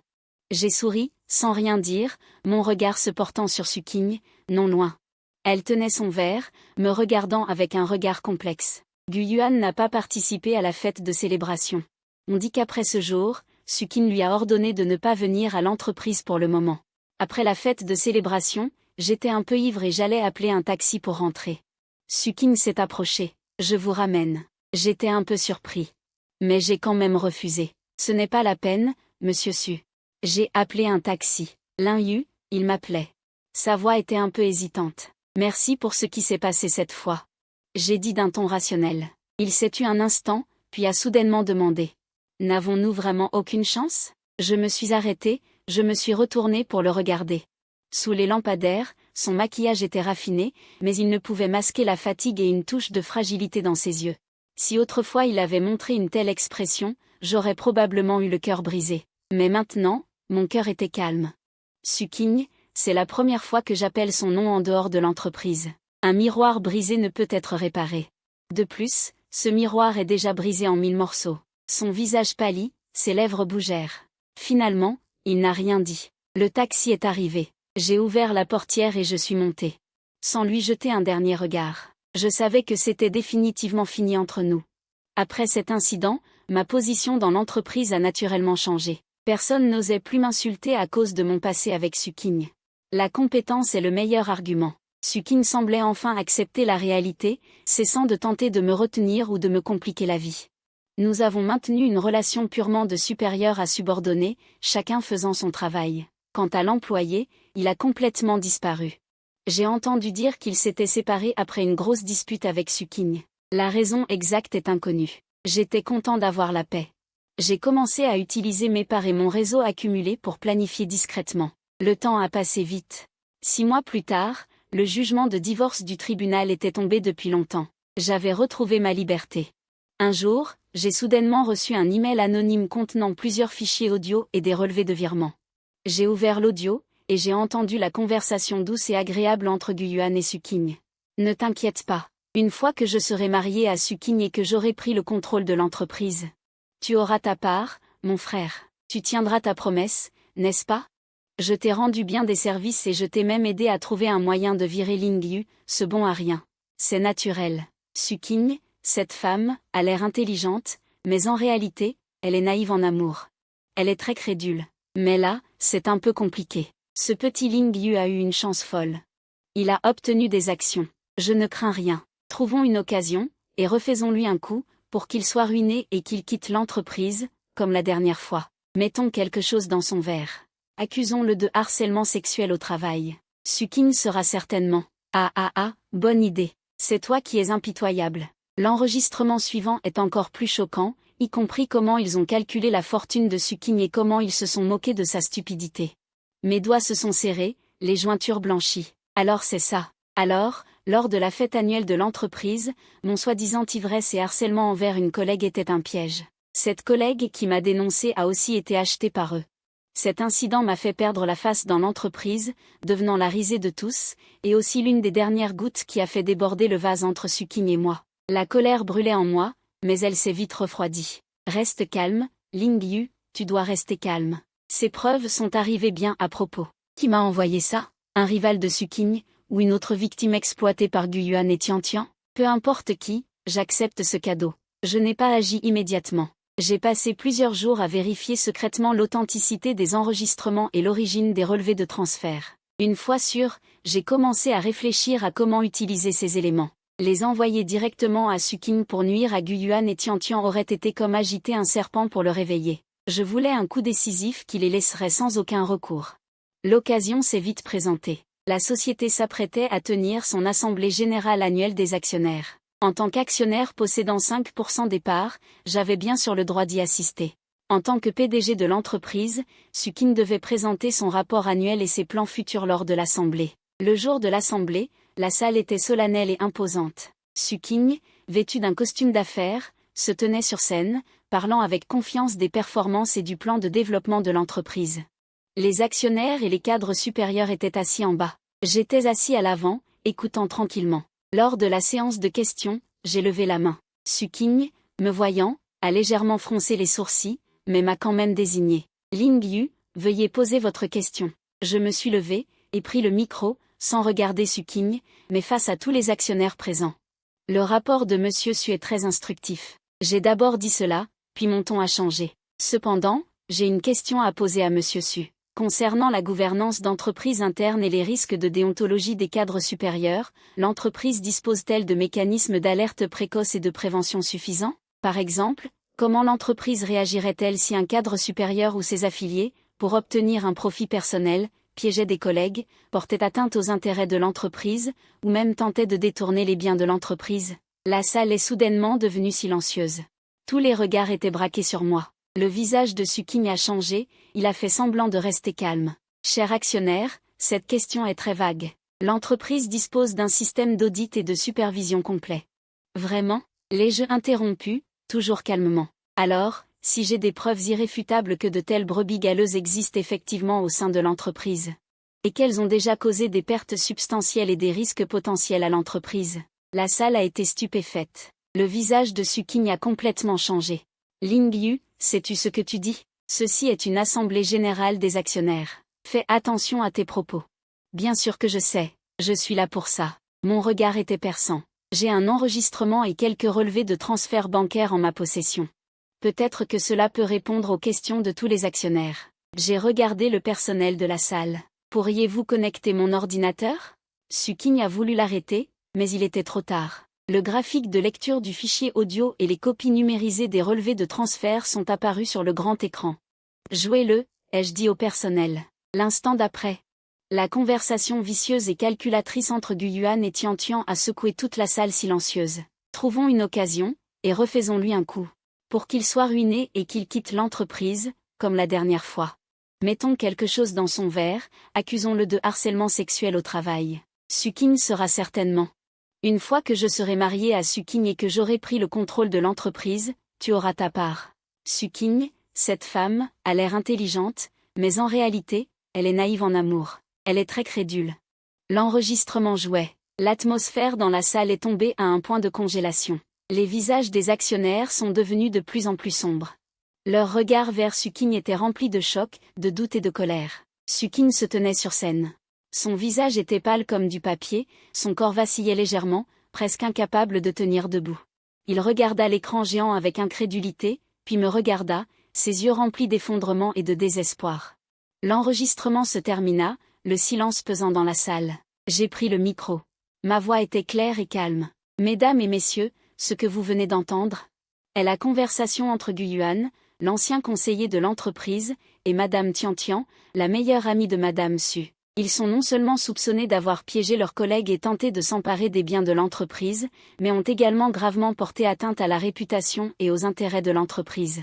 J'ai souri, sans rien dire, mon regard se portant sur Sukin, non loin. Elle tenait son verre, me regardant avec un regard complexe. Guyuan n'a pas participé à la fête de célébration. On dit qu'après ce jour, Sukin lui a ordonné de ne pas venir à l'entreprise pour le moment. Après la fête de célébration, j'étais un peu ivre et j'allais appeler un taxi pour rentrer. Sukin s'est approché. Je vous ramène. J'étais un peu surpris. Mais j'ai quand même refusé. Ce n'est pas la peine, monsieur Su. J'ai appelé un taxi. Lin Yu, il m'appelait. Sa voix était un peu hésitante. Merci pour ce qui s'est passé cette fois. J'ai dit d'un ton rationnel. Il s'est tu un instant, puis a soudainement demandé. N'avons-nous vraiment aucune chance? Je me suis arrêtée, je me suis retournée pour le regarder. Sous les lampadaires, son maquillage était raffiné, mais il ne pouvait masquer la fatigue et une touche de fragilité dans ses yeux. Si autrefois il avait montré une telle expression, j'aurais probablement eu le cœur brisé. Mais maintenant, mon cœur était calme. Sukin, c'est la première fois que j'appelle son nom en dehors de l'entreprise. Un miroir brisé ne peut être réparé. De plus, ce miroir est déjà brisé en 1000 morceaux. Son visage pâlit, ses lèvres bougèrent. Finalement, il n'a rien dit. Le taxi est arrivé. J'ai ouvert la portière et je suis montée. Sans lui jeter un dernier regard. Je savais que c'était définitivement fini entre nous. Après cet incident, ma position dans l'entreprise a naturellement changé. Personne n'osait plus m'insulter à cause de mon passé avec Sukin. La compétence est le meilleur argument. Sukin semblait enfin accepter la réalité, cessant de tenter de me retenir ou de me compliquer la vie. Nous avons maintenu une relation purement de supérieur à subordonné, chacun faisant son travail. Quant à l'employé, il a complètement disparu. J'ai entendu dire qu'il s'était séparé après une grosse dispute avec Sukin. La raison exacte est inconnue. J'étais content d'avoir la paix. J'ai commencé à utiliser mes parts et mon réseau accumulé pour planifier discrètement. Le temps a passé vite. 6 mois plus tard, le jugement de divorce du tribunal était tombé depuis longtemps. J'avais retrouvé ma liberté. Un jour, j'ai soudainement reçu un email anonyme contenant plusieurs fichiers audio et des relevés de virements. J'ai ouvert l'audio, et j'ai entendu la conversation douce et agréable entre Guyuan et Sukin. Ne t'inquiète pas. Une fois que je serai mariée à Suking et que j'aurai pris le contrôle de l'entreprise. Tu auras ta part, mon frère. Tu tiendras ta promesse, n'est-ce pas? Je t'ai rendu bien des services et je t'ai même aidé à trouver un moyen de virer Ling Yu, ce bon à rien. C'est naturel. Suking, cette femme, a l'air intelligente, mais en réalité, elle est naïve en amour. Elle est très crédule. Mais là, c'est un peu compliqué. Ce petit Ling Yu a eu une chance folle. Il a obtenu des actions. Je ne crains rien. Trouvons une occasion, et refaisons-lui un coup, pour qu'il soit ruiné et qu'il quitte l'entreprise, comme la dernière fois. Mettons quelque chose dans son verre. Accusons-le de harcèlement sexuel au travail. Suking sera certainement. Bonne idée. C'est toi qui es impitoyable. L'enregistrement suivant est encore plus choquant, y compris comment ils ont calculé la fortune de Suking et comment ils se sont moqués de sa stupidité. Mes doigts se sont serrés, les jointures blanchies. Alors c'est ça. Alors, lors de la fête annuelle de l'entreprise, mon soi-disant ivresse et harcèlement envers une collègue était un piège. Cette collègue qui m'a dénoncé a aussi été achetée par eux. Cet incident m'a fait perdre la face dans l'entreprise, devenant la risée de tous, et aussi l'une des dernières gouttes qui a fait déborder le vase entre Suking et moi. La colère brûlait en moi, mais elle s'est vite refroidie. Reste calme, Ling Yu, tu dois rester calme. Ces preuves sont arrivées bien à propos. Qui m'a envoyé ça? Un rival de Suking, ou une autre victime exploitée par Guyuan et Tiantian? Peu importe qui, j'accepte ce cadeau. Je n'ai pas agi immédiatement. J'ai passé plusieurs jours à vérifier secrètement l'authenticité des enregistrements et l'origine des relevés de transfert. Une fois sûr, j'ai commencé à réfléchir à comment utiliser ces éléments. Les envoyer directement à Suking pour nuire à Guyuan et Tiantian aurait été comme agiter un serpent pour le réveiller. Je voulais un coup décisif qui les laisserait sans aucun recours. L'occasion s'est vite présentée. La société s'apprêtait à tenir son assemblée générale annuelle des actionnaires. En tant qu'actionnaire possédant 5% des parts, j'avais bien sûr le droit d'y assister. En tant que PDG de l'entreprise, Suking devait présenter son rapport annuel et ses plans futurs lors de l'assemblée. Le jour de l'assemblée, la salle était solennelle et imposante. Suking, vêtu d'un costume d'affaires, se tenait sur scène, parlant avec confiance des performances et du plan de développement de l'entreprise. Les actionnaires et les cadres supérieurs étaient assis en bas. J'étais assis à l'avant, écoutant tranquillement. Lors de la séance de questions, j'ai levé la main. Suking, me voyant, a légèrement froncé les sourcils, mais m'a quand même désigné. Ling Yu, veuillez poser votre question. Je me suis levé, et pris le micro, sans regarder Suking, mais face à tous les actionnaires présents. Le rapport de Monsieur Su est très instructif. J'ai d'abord dit cela, puis mon ton a changé. Cependant, j'ai une question à poser à Monsieur Su. Concernant la gouvernance d'entreprise interne et les risques de déontologie des cadres supérieurs, l'entreprise dispose-t-elle de mécanismes d'alerte précoce et de prévention suffisants? Par exemple, comment l'entreprise réagirait-elle si un cadre supérieur ou ses affiliés, pour obtenir un profit personnel, piégeait des collègues, portait atteinte aux intérêts de l'entreprise, ou même tentait de détourner les biens de l'entreprise? La salle est soudainement devenue silencieuse. Tous les regards étaient braqués sur moi. Le visage de Suking a changé, il a fait semblant de rester calme. Cher actionnaire, cette question est très vague. L'entreprise dispose d'un système d'audit et de supervision complet. Vraiment? L'ai-je interrompu, toujours calmement. Alors, si j'ai des preuves irréfutables que de telles brebis galeuses existent effectivement au sein de l'entreprise, et qu'elles ont déjà causé des pertes substantielles et des risques potentiels à l'entreprise. La salle a été stupéfaite. Le visage de Suking a complètement changé. Ling Yu, sais-tu ce que tu dis? Ceci est une assemblée générale des actionnaires. Fais attention à tes propos. Bien sûr que je sais, je suis là pour ça. Mon regard était perçant. J'ai un enregistrement et quelques relevés de transferts bancaires en ma possession. Peut-être que cela peut répondre aux questions de tous les actionnaires. J'ai regardé le personnel de la salle. Pourriez-vous connecter mon ordinateur? Suking a voulu l'arrêter, mais il était trop tard. Le graphique de lecture du fichier audio et les copies numérisées des relevés de transfert sont apparus sur le grand écran. Jouez-le, ai-je dit au personnel. L'instant d'après. La conversation vicieuse et calculatrice entre Guyuan et Tiantian a secoué toute la salle silencieuse. Trouvons une occasion, et refaisons-lui un coup. Pour qu'il soit ruiné et qu'il quitte l'entreprise, comme la dernière fois. Mettons quelque chose dans son verre, accusons-le de harcèlement sexuel au travail. Suking sera certainement. Une fois que je serai mariée à Suking et que j'aurai pris le contrôle de l'entreprise, tu auras ta part. Suking, cette femme, a l'air intelligente, mais en réalité, elle est naïve en amour. Elle est très crédule. L'enregistrement jouait. L'atmosphère dans la salle est tombée à un point de congélation. Les visages des actionnaires sont devenus de plus en plus sombres. Leur regard vers Sukin était rempli de choc, de doute et de colère. Sukin se tenait sur scène. Son visage était pâle comme du papier, son corps vacillait légèrement, presque incapable de tenir debout. Il regarda l'écran géant avec incrédulité, puis me regarda, ses yeux remplis d'effondrement et de désespoir. L'enregistrement se termina, le silence pesant dans la salle. J'ai pris le micro. Ma voix était claire et calme. « Mesdames et messieurs, ce que vous venez d'entendre est la conversation entre Gu Yuan, l'ancien conseiller de l'entreprise, et Madame Tian Tian, la meilleure amie de Madame Su. Ils sont non seulement soupçonnés d'avoir piégé leurs collègues et tenté de s'emparer des biens de l'entreprise, mais ont également gravement porté atteinte à la réputation et aux intérêts de l'entreprise.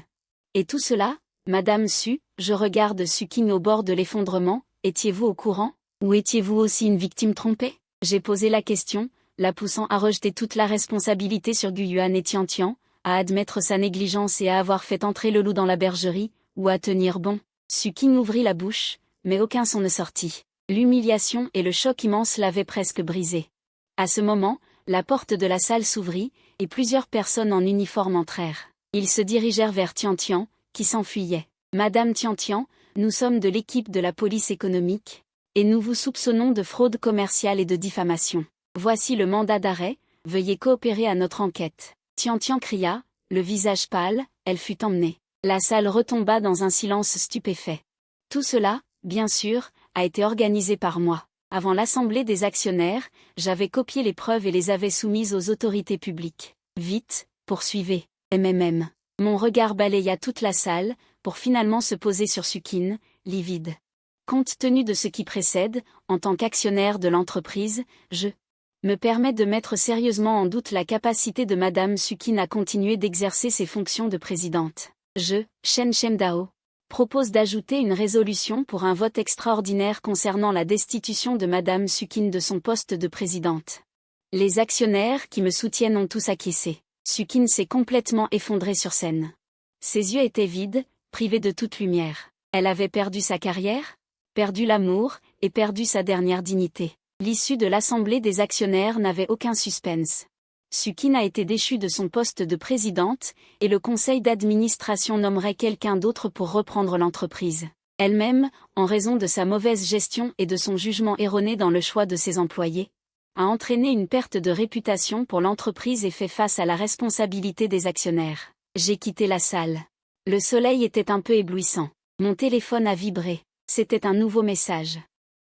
Et tout cela, Madame Su, je regarde Sukin au bord de l'effondrement, étiez-vous au courant? Ou étiez-vous aussi une victime trompée? J'ai posé la question, la poussant à rejeter toute la responsabilité sur Gu Yuan et Tian Tian, à admettre sa négligence et à avoir fait entrer le loup dans la bergerie, ou à tenir bon. Sukin ouvrit la bouche, mais aucun son ne sortit. L'humiliation et le choc immense l'avaient presque brisé. À ce moment, la porte de la salle s'ouvrit, et plusieurs personnes en uniforme entrèrent. Ils se dirigèrent vers Tian Tian, qui s'enfuyait. « Madame Tian Tian, nous sommes de l'équipe de la police économique, et nous vous soupçonnons de fraude commerciale et de diffamation. Voici le mandat d'arrêt, veuillez coopérer à notre enquête. » Tian Tian cria, le visage pâle, elle fut emmenée. La salle retomba dans un silence stupéfait. Tout cela, bien sûr, a été organisé par moi. Avant l'assemblée des actionnaires, j'avais copié les preuves et les avais soumises aux autorités publiques. Vite, poursuivez. MMM. Mon regard balaya toute la salle, pour finalement se poser sur Sukin, livide. Compte tenu de ce qui précède, en tant qu'actionnaire de l'entreprise, je me permets de mettre sérieusement en doute la capacité de Madame Sukin à continuer d'exercer ses fonctions de présidente. Je, Shen Shemdao, propose d'ajouter une résolution pour un vote extraordinaire concernant la destitution de Madame Sukin de son poste de présidente. Les actionnaires qui me soutiennent ont tous acquiescé. Sukin s'est complètement effondrée sur scène. Ses yeux étaient vides, privés de toute lumière. Elle avait perdu sa carrière, perdu l'amour, et perdu sa dernière dignité. L'issue de l'assemblée des actionnaires n'avait aucun suspense. Sukin a été déchue de son poste de présidente, et le conseil d'administration nommerait quelqu'un d'autre pour reprendre l'entreprise. Elle-même, en raison de sa mauvaise gestion et de son jugement erroné dans le choix de ses employés, a entraîné une perte de réputation pour l'entreprise et fait face à la responsabilité des actionnaires. J'ai quitté la salle. Le soleil était un peu éblouissant. Mon téléphone a vibré. C'était un nouveau message.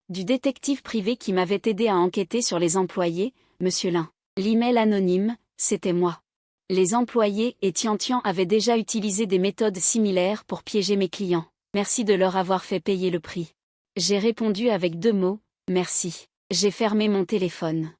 Du détective privé qui m'avait aidé à enquêter sur les employés, Monsieur Lin. L'email anonyme, c'était moi. Les employés et Tian Tian avaient déjà utilisé des méthodes similaires pour piéger mes clients. Merci de leur avoir fait payer le prix. J'ai répondu avec 2 mots, merci. J'ai fermé mon téléphone.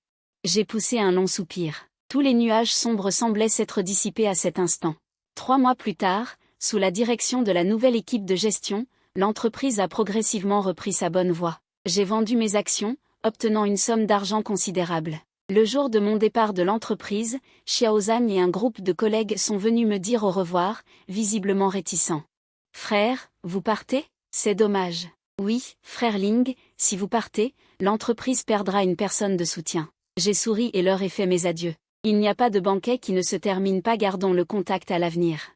J'ai poussé un long soupir. Tous les nuages sombres semblaient s'être dissipés à cet instant. 3 mois plus tard, sous la direction de la nouvelle équipe de gestion, l'entreprise a progressivement repris sa bonne voie. J'ai vendu mes actions, obtenant une somme d'argent considérable. Le jour de mon départ de l'entreprise, Xiao Zhan et un groupe de collègues sont venus me dire au revoir, visiblement réticents. « Frère, vous partez? C'est dommage. » « Oui, frère Ling, si vous partez, l'entreprise perdra une personne de soutien. » J'ai souri et leur ai fait mes adieux. Il n'y a pas de banquet qui ne se termine pas, gardons le contact à l'avenir.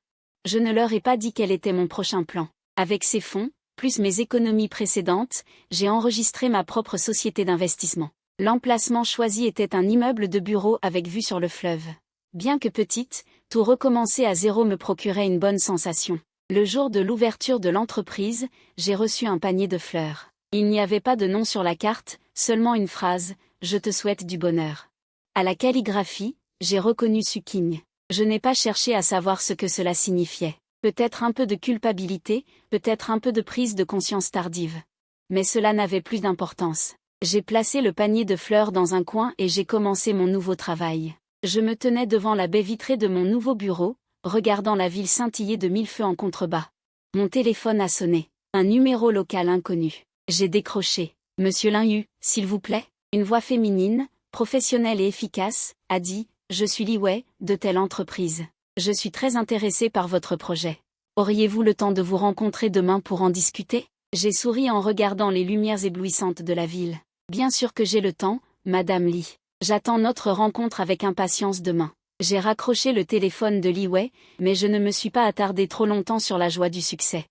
Je ne leur ai pas dit quel était mon prochain plan. Avec ces fonds, plus mes économies précédentes, j'ai enregistré ma propre société d'investissement. L'emplacement choisi était un immeuble de bureau avec vue sur le fleuve. Bien que petite, tout recommencer à zéro me procurait une bonne sensation. Le jour de l'ouverture de l'entreprise, j'ai reçu un panier de fleurs. Il n'y avait pas de nom sur la carte, seulement une phrase, « Je te souhaite du bonheur ». À la calligraphie, j'ai reconnu Sukin. Je n'ai pas cherché à savoir ce que cela signifiait. Peut-être un peu de culpabilité, peut-être un peu de prise de conscience tardive. Mais cela n'avait plus d'importance. J'ai placé le panier de fleurs dans un coin et j'ai commencé mon nouveau travail. Je me tenais devant la baie vitrée de mon nouveau bureau, regardant la ville scintiller de 1000 feux en contrebas. Mon téléphone a sonné. Un numéro local inconnu. J'ai décroché. « Monsieur Lin Yu, s'il vous plaît ?» Une voix féminine, professionnelle et efficace, a dit « Je suis Li Wei, de telle entreprise. Je suis très intéressée par votre projet. Auriez-vous le temps de vous rencontrer demain pour en discuter ?» J'ai souri en regardant les lumières éblouissantes de la ville. « Bien sûr que j'ai le temps, Madame Li. J'attends notre rencontre avec impatience demain. J'ai raccroché le téléphone de Li Wei, mais je ne me suis pas attardé trop longtemps sur la joie du succès.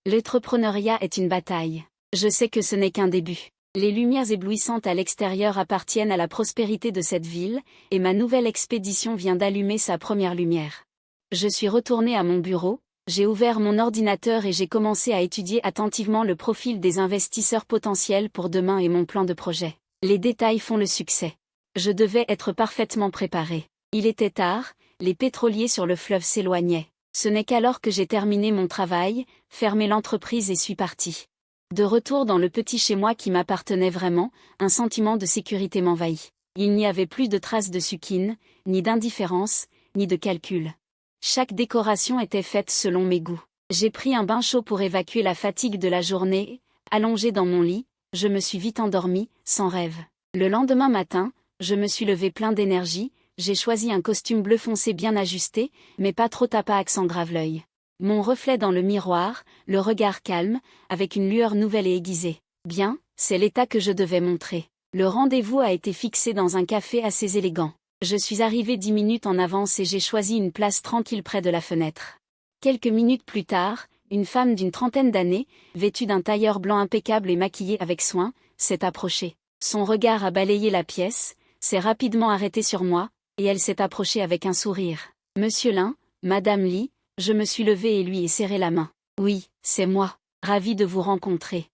L'entrepreneuriat est une bataille. Je sais que ce n'est qu'un début. Les lumières éblouissantes à l'extérieur appartiennent à la prospérité de cette ville, et ma nouvelle expédition vient d'allumer sa première lumière. Je suis retourné à mon bureau, j'ai ouvert mon ordinateur et j'ai commencé à étudier attentivement le profil des investisseurs potentiels pour demain et mon plan de projet. Les détails font le succès. Je devais être parfaitement préparé. Il était tard, les pétroliers sur le fleuve s'éloignaient. Ce n'est qu'alors que j'ai terminé mon travail, fermé l'entreprise et suis parti. De retour dans le petit chez-moi qui m'appartenait vraiment, un sentiment de sécurité m'envahit. Il n'y avait plus de traces de succine, ni d'indifférence, ni de calcul. Chaque décoration était faite selon mes goûts. J'ai pris un bain chaud pour évacuer la fatigue de la journée, allongé dans mon lit, je me suis vite endormi, sans rêve. Le lendemain matin, je me suis levé plein d'énergie, j'ai choisi un costume bleu foncé bien ajusté, mais pas trop tapac sans grave l'œil. Mon reflet dans le miroir, le regard calme, avec une lueur nouvelle et aiguisée. Bien, c'est l'état que je devais montrer. Le rendez-vous a été fixé dans un café assez élégant. Je suis arrivé 10 minutes en avance et j'ai choisi une place tranquille près de la fenêtre. Quelques minutes plus tard, une femme d'une trentaine d'années, vêtue d'un tailleur blanc impeccable et maquillée avec soin, s'est approchée. Son regard a balayé la pièce, s'est rapidement arrêté sur moi, et elle s'est approchée avec un sourire. « Monsieur Lin, Madame Li », je me suis levé et lui ai serré la main. « Oui, c'est moi. Ravi de vous rencontrer.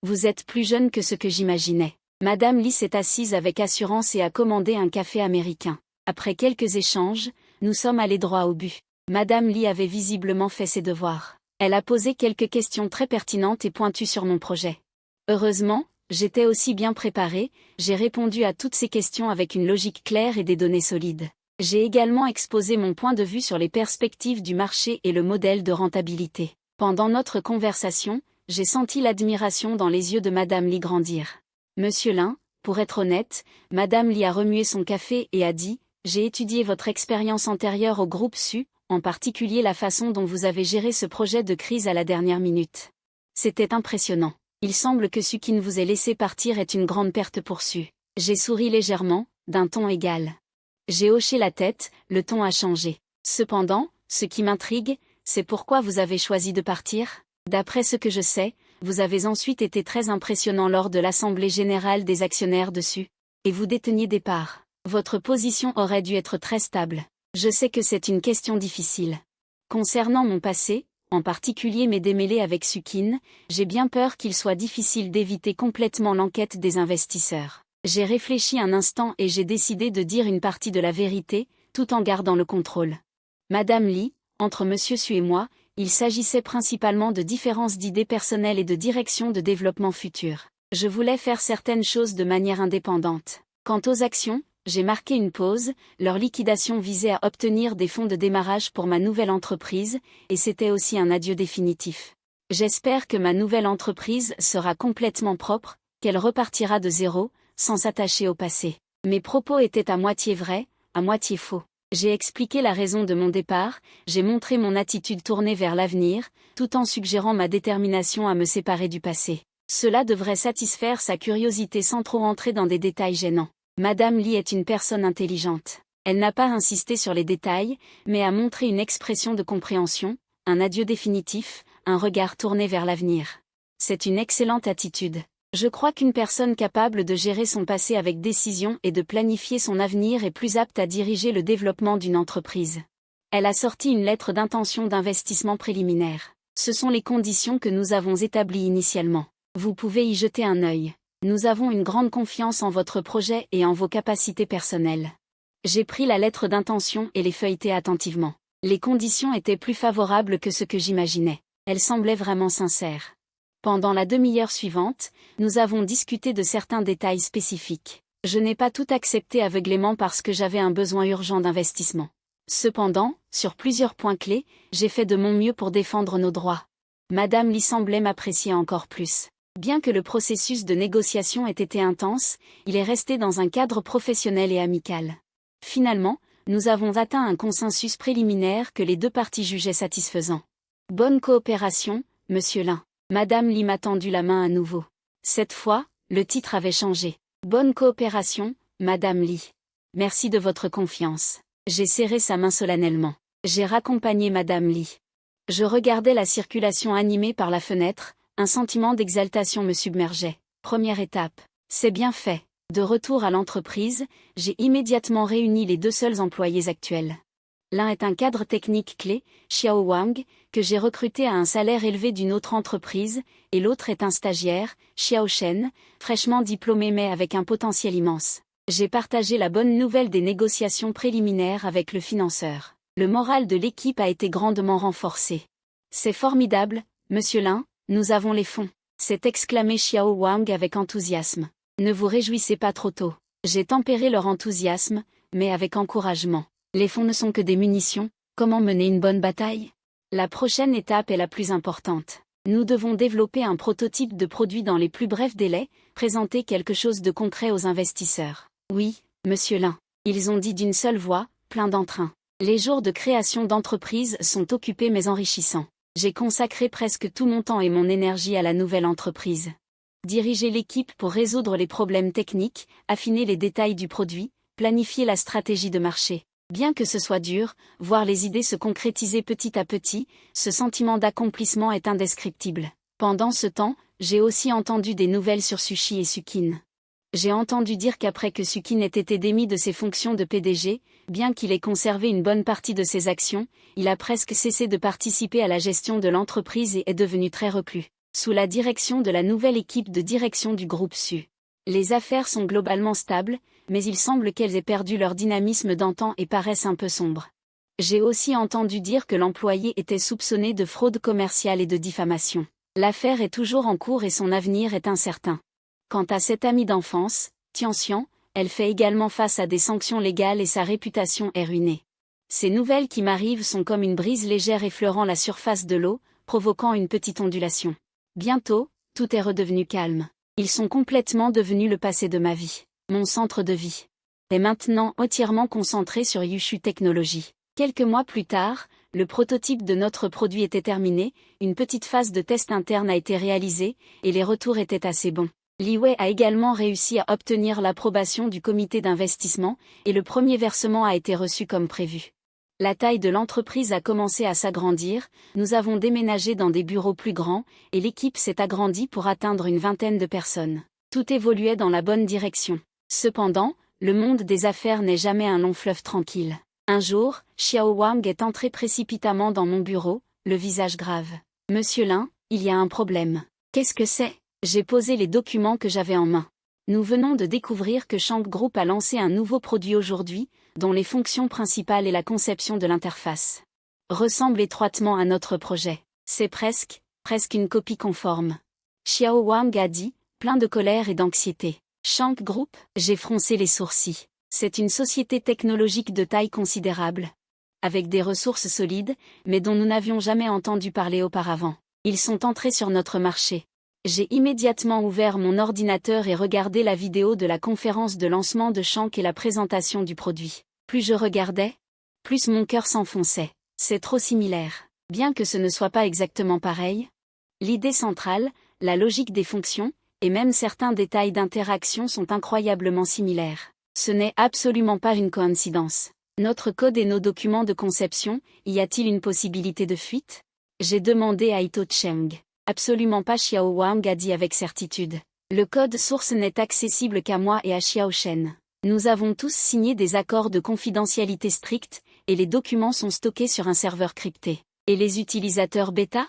Vous êtes plus jeune que ce que j'imaginais. » Madame Li s'est assise avec assurance et a commandé un café américain. Après quelques échanges, nous sommes allés droit au but. Madame Li avait visiblement fait ses devoirs. Elle a posé quelques questions très pertinentes et pointues sur mon projet. Heureusement, j'étais aussi bien préparé, j'ai répondu à toutes ces questions avec une logique claire et des données solides. J'ai également exposé mon point de vue sur les perspectives du marché et le modèle de rentabilité. Pendant notre conversation, j'ai senti l'admiration dans les yeux de Madame Li grandir. Monsieur Lin, pour être honnête, Madame Li a remué son café et a dit « J'ai étudié votre expérience antérieure au groupe SU, en particulier la façon dont vous avez géré ce projet de crise à la dernière minute. C'était impressionnant. Il semble que ce qui ne vous ait laissé partir est une grande perte pour SU. » J'ai souri légèrement, d'un ton égal. J'ai hoché la tête, le ton a changé. Cependant, ce qui m'intrigue, c'est pourquoi vous avez choisi de partir. D'après ce que je sais, vous avez ensuite été très impressionnant lors de l'Assemblée générale des actionnaires dessus. Et vous déteniez des parts. Votre position aurait dû être très stable. Je sais que c'est une question difficile. Concernant mon passé, en particulier mes démêlés avec Sukin, j'ai bien peur qu'il soit difficile d'éviter complètement l'enquête des investisseurs. J'ai réfléchi un instant et j'ai décidé de dire une partie de la vérité, tout en gardant le contrôle. Madame Li, entre Monsieur Su et moi, il s'agissait principalement de différences d'idées personnelles et de direction de développement futur. Je voulais faire certaines choses de manière indépendante. Quant aux actions, j'ai marqué une pause, leur liquidation visait à obtenir des fonds de démarrage pour ma nouvelle entreprise, et c'était aussi un adieu définitif. J'espère que ma nouvelle entreprise sera complètement propre, qu'elle repartira de zéro, sans s'attacher au passé. Mes propos étaient à moitié vrais, à moitié faux. J'ai expliqué la raison de mon départ, j'ai montré mon attitude tournée vers l'avenir, tout en suggérant ma détermination à me séparer du passé. Cela devrait satisfaire sa curiosité sans trop entrer dans des détails gênants. Madame Li est une personne intelligente. Elle n'a pas insisté sur les détails, mais a montré une expression de compréhension, un adieu définitif, un regard tourné vers l'avenir. C'est une excellente attitude. Je crois qu'une personne capable de gérer son passé avec décision et de planifier son avenir est plus apte à diriger le développement d'une entreprise. Elle a sorti une lettre d'intention d'investissement préliminaire. Ce sont les conditions que nous avons établies initialement. Vous pouvez y jeter un œil. Nous avons une grande confiance en votre projet et en vos capacités personnelles. J'ai pris la lettre d'intention et l'ai feuilletée attentivement. Les conditions étaient plus favorables que ce que j'imaginais. Elles semblaient vraiment sincères. Pendant la demi-heure suivante, nous avons discuté de certains détails spécifiques. Je n'ai pas tout accepté aveuglément parce que j'avais un besoin urgent d'investissement. Cependant, sur plusieurs points clés, j'ai fait de mon mieux pour défendre nos droits. Madame Li semblait m'apprécier encore plus. Bien que le processus de négociation ait été intense, il est resté dans un cadre professionnel et amical. Finalement, nous avons atteint un consensus préliminaire que les deux parties jugeaient satisfaisant. Bonne coopération, Monsieur Lin. Madame Li m'a tendu la main à nouveau. Cette fois, le titre avait changé. Bonne coopération, Madame Li. Merci de votre confiance. J'ai serré sa main solennellement. J'ai raccompagné Madame Li. Je regardais la circulation animée par la fenêtre, un sentiment d'exaltation me submergeait. Première étape. C'est bien fait. De retour à l'entreprise, j'ai immédiatement réuni les deux seuls employés actuels. L'un est un cadre technique clé, Xiao Wang, que j'ai recruté à un salaire élevé d'une autre entreprise, et l'autre est un stagiaire, Xiao Shen, fraîchement diplômé mais avec un potentiel immense. J'ai partagé la bonne nouvelle des négociations préliminaires avec le financeur. Le moral de l'équipe a été grandement renforcé. C'est formidable, Monsieur Lin, nous avons les fonds, s'est exclamé Xiao Wang avec enthousiasme. Ne vous réjouissez pas trop tôt. J'ai tempéré leur enthousiasme, mais avec encouragement. Les fonds ne sont que des munitions, comment mener une bonne bataille? La prochaine étape est la plus importante. Nous devons développer un prototype de produit dans les plus brefs délais, présenter quelque chose de concret aux investisseurs. Oui, Monsieur Lin. Ils ont dit d'une seule voix, plein d'entrain. Les jours de création d'entreprise sont occupés mais enrichissants. J'ai consacré presque tout mon temps et mon énergie à la nouvelle entreprise. Diriger l'équipe pour résoudre les problèmes techniques, affiner les détails du produit, planifier la stratégie de marché. Bien que ce soit dur, voir les idées se concrétiser petit à petit, ce sentiment d'accomplissement est indescriptible. Pendant ce temps, j'ai aussi entendu des nouvelles sur Sushi et Sukin. J'ai entendu dire qu'après que Sukin ait été démis de ses fonctions de PDG, bien qu'il ait conservé une bonne partie de ses actions, il a presque cessé de participer à la gestion de l'entreprise et est devenu très reclus. Sous la direction de la nouvelle équipe de direction du groupe Su. Les affaires sont globalement stables, mais il semble qu'elles aient perdu leur dynamisme d'antan et paraissent un peu sombres. J'ai aussi entendu dire que l'employé était soupçonné de fraude commerciale et de diffamation. L'affaire est toujours en cours et son avenir est incertain. Quant à cette amie d'enfance, Tianxian, elle fait également face à des sanctions légales et sa réputation est ruinée. Ces nouvelles qui m'arrivent sont comme une brise légère effleurant la surface de l'eau, provoquant une petite ondulation. Bientôt, tout est redevenu calme. Ils sont complètement devenus le passé de ma vie. Mon centre de vie est maintenant entièrement concentré sur Yushu Technologies. Quelques mois plus tard, le prototype de notre produit était terminé, une petite phase de test interne a été réalisée, et les retours étaient assez bons. Li Wei a également réussi à obtenir l'approbation du comité d'investissement, et le premier versement a été reçu comme prévu. La taille de l'entreprise a commencé à s'agrandir, nous avons déménagé dans des bureaux plus grands, et l'équipe s'est agrandie pour atteindre une vingtaine de personnes. Tout évoluait dans la bonne direction. Cependant, le monde des affaires n'est jamais un long fleuve tranquille. Un jour, Xiao Wang est entré précipitamment dans mon bureau, le visage grave. « Monsieur Lin, il y a un problème. » « Qu'est-ce que c'est ?» J'ai posé les documents que j'avais en main. Nous venons de découvrir que Shank Group a lancé un nouveau produit aujourd'hui, dont les fonctions principales et la conception de l'interface ressemblent étroitement à notre projet. C'est presque une copie conforme. Xiao Wang a dit, plein de colère et d'anxiété. Shank Group, j'ai froncé les sourcils. C'est une société technologique de taille considérable, avec des ressources solides, mais dont nous n'avions jamais entendu parler auparavant. Ils sont entrés sur notre marché. J'ai immédiatement ouvert mon ordinateur et regardé la vidéo de la conférence de lancement de Shank et la présentation du produit. Plus je regardais, plus mon cœur s'enfonçait. C'est trop similaire. Bien que ce ne soit pas exactement pareil, l'idée centrale, la logique des fonctions, et même certains détails d'interaction sont incroyablement similaires. Ce n'est absolument pas une coïncidence. Notre code et nos documents de conception, y a-t-il une possibilité de fuite? J'ai demandé à Ito Cheng. Absolument pas, Xiao Wang a dit avec certitude. Le code source n'est accessible qu'à moi et à Xiao Shen. Nous avons tous signé des accords de confidentialité stricts, et les documents sont stockés sur un serveur crypté. Et les utilisateurs bêta?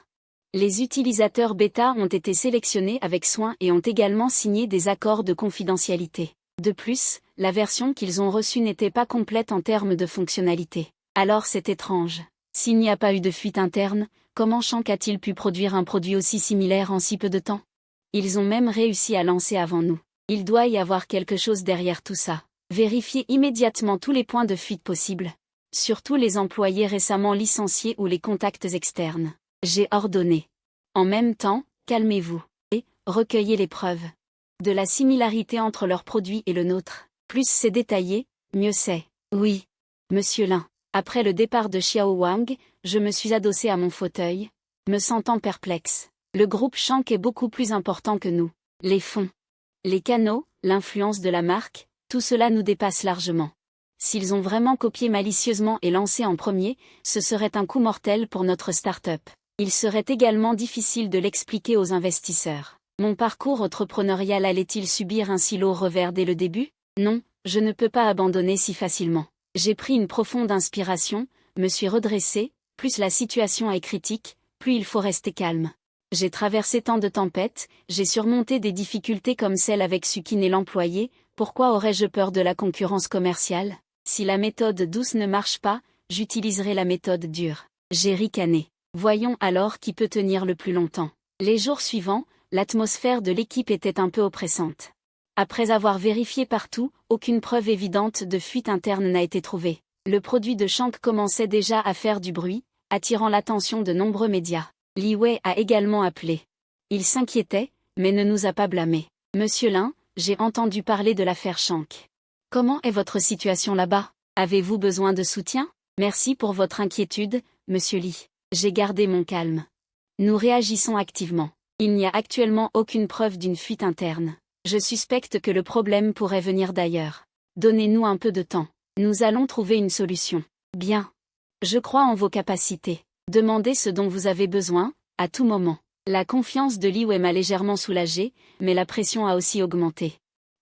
Les utilisateurs bêta ont été sélectionnés avec soin et ont également signé des accords de confidentialité. De plus, la version qu'ils ont reçue n'était pas complète en termes de fonctionnalité. Alors c'est étrange. S'il n'y a pas eu de fuite interne, comment Shank a-t-il pu produire un produit aussi similaire en si peu de temps? Ils ont même réussi à lancer avant nous. Il doit y avoir quelque chose derrière tout ça. Vérifiez immédiatement tous les points de fuite possibles. Surtout les employés récemment licenciés ou les contacts externes. J'ai ordonné. En même temps, calmez-vous. Et, recueillez les preuves de la similarité entre leurs produits et le nôtre. Plus c'est détaillé, mieux c'est. Oui. Monsieur Lin. Après le départ de Xiao Wang, je me suis adossé à mon fauteuil, me sentant perplexe. Le groupe Shank est beaucoup plus important que nous. Les fonds, les canaux, l'influence de la marque, tout cela nous dépasse largement. S'ils ont vraiment copié malicieusement et lancé en premier, ce serait un coup mortel pour notre start-up. Il serait également difficile de l'expliquer aux investisseurs. Mon parcours entrepreneurial allait-il subir un si lourd revers dès le début? Non, je ne peux pas abandonner si facilement. J'ai pris une profonde inspiration, me suis redressé, plus la situation est critique, plus il faut rester calme. J'ai traversé tant de tempêtes, j'ai surmonté des difficultés comme celle avec Sukin et l'employé, pourquoi aurais-je peur de la concurrence commerciale? Si la méthode douce ne marche pas, j'utiliserai la méthode dure. J'ai ricané. Voyons alors qui peut tenir le plus longtemps. Les jours suivants, l'atmosphère de l'équipe était un peu oppressante. Après avoir vérifié partout, aucune preuve évidente de fuite interne n'a été trouvée. Le produit de Shank commençait déjà à faire du bruit, attirant l'attention de nombreux médias. Li Wei a également appelé. Il s'inquiétait, mais ne nous a pas blâmés. Monsieur Lin, j'ai entendu parler de l'affaire Shank. Comment est votre situation là-bas? Avez-vous besoin de soutien? Merci pour votre inquiétude, monsieur Li. J'ai gardé mon calme. Nous réagissons activement. Il n'y a actuellement aucune preuve d'une fuite interne. Je suspecte que le problème pourrait venir d'ailleurs. Donnez-nous un peu de temps. Nous allons trouver une solution. Bien. Je crois en vos capacités. Demandez ce dont vous avez besoin, à tout moment. La confiance de Li Wei m'a légèrement soulagée, mais la pression a aussi augmenté.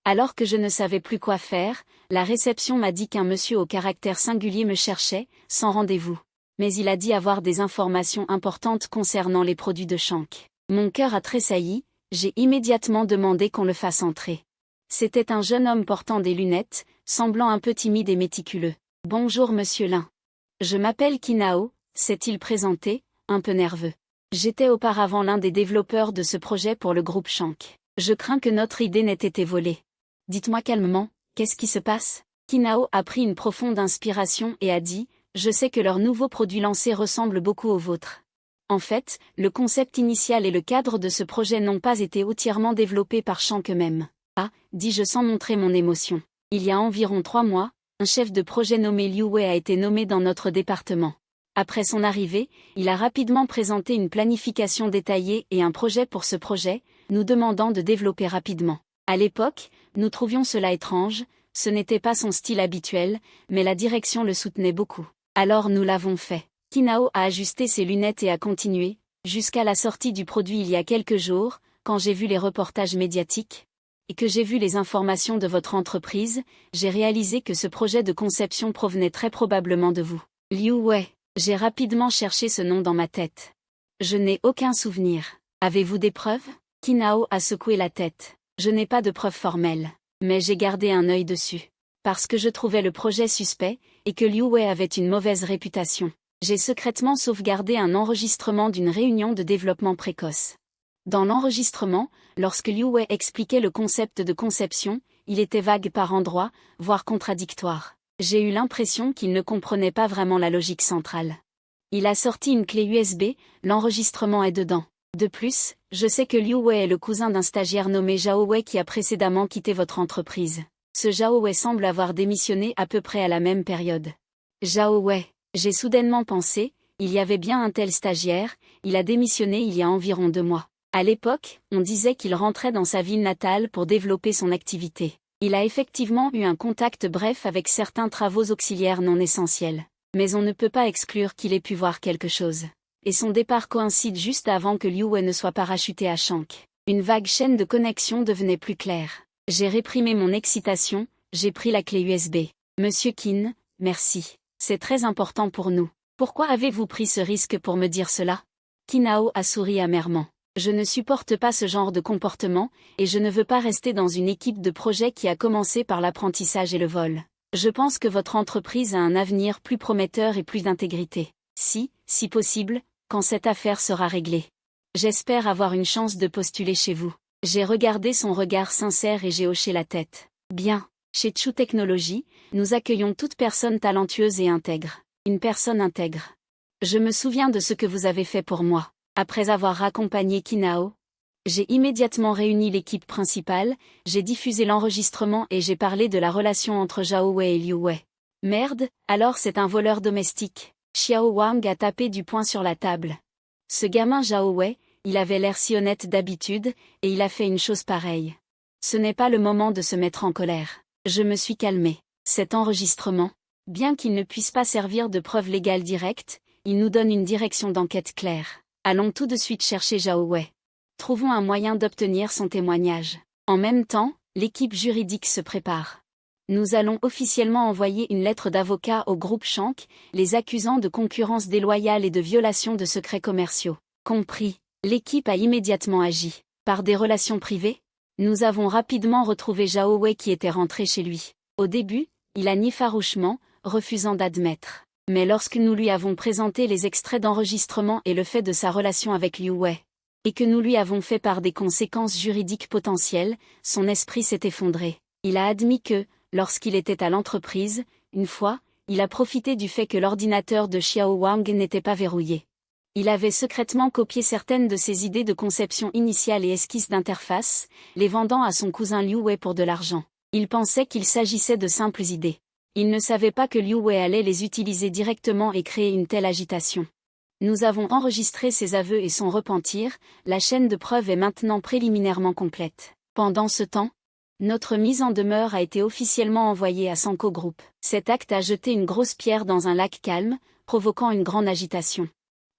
Alors que je ne savais plus quoi faire, la réception m'a dit qu'un monsieur au caractère singulier me cherchait, sans rendez-vous. Mais il a dit avoir des informations importantes concernant les produits de Shank. Mon cœur a tressailli, j'ai immédiatement demandé qu'on le fasse entrer. C'était un jeune homme portant des lunettes, semblant un peu timide et méticuleux. « Bonjour monsieur Lin. Je m'appelle Kinao », s'est-il présenté, un peu nerveux. J'étais auparavant l'un des développeurs de ce projet pour le groupe Shank. Je crains que notre idée n'ait été volée. Dites-moi calmement, qu'est-ce qui se passe? Kinao a pris une profonde inspiration et a dit, je sais que leur nouveau produit lancé ressemble beaucoup au vôtre. En fait, le concept initial et le cadre de ce projet n'ont pas été entièrement développés par Shank eux-mêmes. Ah, dis-je sans montrer mon émotion. Il y a environ 3 mois, un chef de projet nommé Liu Wei a été nommé dans notre département. Après son arrivée, il a rapidement présenté une planification détaillée et un projet pour ce projet, nous demandant de développer rapidement. À l'époque, nous trouvions cela étrange, ce n'était pas son style habituel, mais la direction le soutenait beaucoup. Alors nous l'avons fait. Kinao a ajusté ses lunettes et a continué, jusqu'à la sortie du produit il y a quelques jours, quand j'ai vu les reportages médiatiques, et que j'ai vu les informations de votre entreprise, j'ai réalisé que ce projet de conception provenait très probablement de vous. Liu Wei. J'ai rapidement cherché ce nom dans ma tête. Je n'ai aucun souvenir. Avez-vous des preuves? Kinao a secoué la tête. Je n'ai pas de preuves formelles, mais j'ai gardé un œil dessus. Parce que je trouvais le projet suspect, et que Liu Wei avait une mauvaise réputation. J'ai secrètement sauvegardé un enregistrement d'une réunion de développement précoce. Dans l'enregistrement, lorsque Liu Wei expliquait le concept de conception, il était vague par endroits, voire contradictoire. J'ai eu l'impression qu'il ne comprenait pas vraiment la logique centrale. Il a sorti une clé USB, l'enregistrement est dedans. De plus, je sais que Liu Wei est le cousin d'un stagiaire nommé Zhao Wei qui a précédemment quitté votre entreprise. Ce Zhao Wei semble avoir démissionné à peu près à la même période. Zhao Wei. J'ai soudainement pensé, il y avait bien un tel stagiaire, il a démissionné il y a environ 2 mois. À l'époque, on disait qu'il rentrait dans sa ville natale pour développer son activité. Il a effectivement eu un contact bref avec certains travaux auxiliaires non essentiels. Mais on ne peut pas exclure qu'il ait pu voir quelque chose. Et son départ coïncide juste avant que Liu Wei ne soit parachuté à Shank. Une vague chaîne de connexion devenait plus claire. J'ai réprimé mon excitation, j'ai pris la clé USB. Monsieur Qin, merci. C'est très important pour nous. Pourquoi avez-vous pris ce risque pour me dire cela? Kinao a souri amèrement. Je ne supporte pas ce genre de comportement, et je ne veux pas rester dans une équipe de projet qui a commencé par l'apprentissage et le vol. Je pense que votre entreprise a un avenir plus prometteur et plus d'intégrité. Si possible, quand cette affaire sera réglée. J'espère avoir une chance de postuler chez vous. J'ai regardé son regard sincère et j'ai hoché la tête. Bien. Chez Chu Technologies, nous accueillons toute personne talentueuse et intègre. Une personne intègre. Je me souviens de ce que vous avez fait pour moi. Après avoir raccompagné Kinao, j'ai immédiatement réuni l'équipe principale, j'ai diffusé l'enregistrement et j'ai parlé de la relation entre Zhao Wei et Liu Wei. Merde, alors c'est un voleur domestique. Xiao Wang a tapé du poing sur la table. Ce gamin Zhao Wei, il avait l'air si honnête d'habitude, et il a fait une chose pareille. Ce n'est pas le moment de se mettre en colère. Je me suis calmé. Cet enregistrement, bien qu'il ne puisse pas servir de preuve légale directe, il nous donne une direction d'enquête claire. Allons tout de suite chercher Zhao Wei. Trouvons un moyen d'obtenir son témoignage. En même temps, l'équipe juridique se prépare. Nous allons officiellement envoyer une lettre d'avocat au groupe Shank, les accusant de concurrence déloyale et de violation de secrets commerciaux. Compris, l'équipe a immédiatement agi. Par des relations privées, nous avons rapidement retrouvé Zhao Wei qui était rentré chez lui. Au début, il a nié farouchement, refusant d'admettre. Mais lorsque nous lui avons présenté les extraits d'enregistrement et le fait de sa relation avec Liu Wei, et que nous lui avons fait part des conséquences juridiques potentielles, son esprit s'est effondré. Il a admis que, lorsqu'il était à l'entreprise, une fois, il a profité du fait que l'ordinateur de Xiao Wang n'était pas verrouillé. Il avait secrètement copié certaines de ses idées de conception initiale et esquisses d'interface, les vendant à son cousin Liu Wei pour de l'argent. Il pensait qu'il s'agissait de simples idées. Il ne savait pas que Liu Wei allait les utiliser directement et créer une telle agitation. Nous avons enregistré ses aveux et son repentir, la chaîne de preuves est maintenant préliminairement complète. Pendant ce temps, notre mise en demeure a été officiellement envoyée à Sanko Group. Cet acte a jeté une grosse pierre dans un lac calme, provoquant une grande agitation.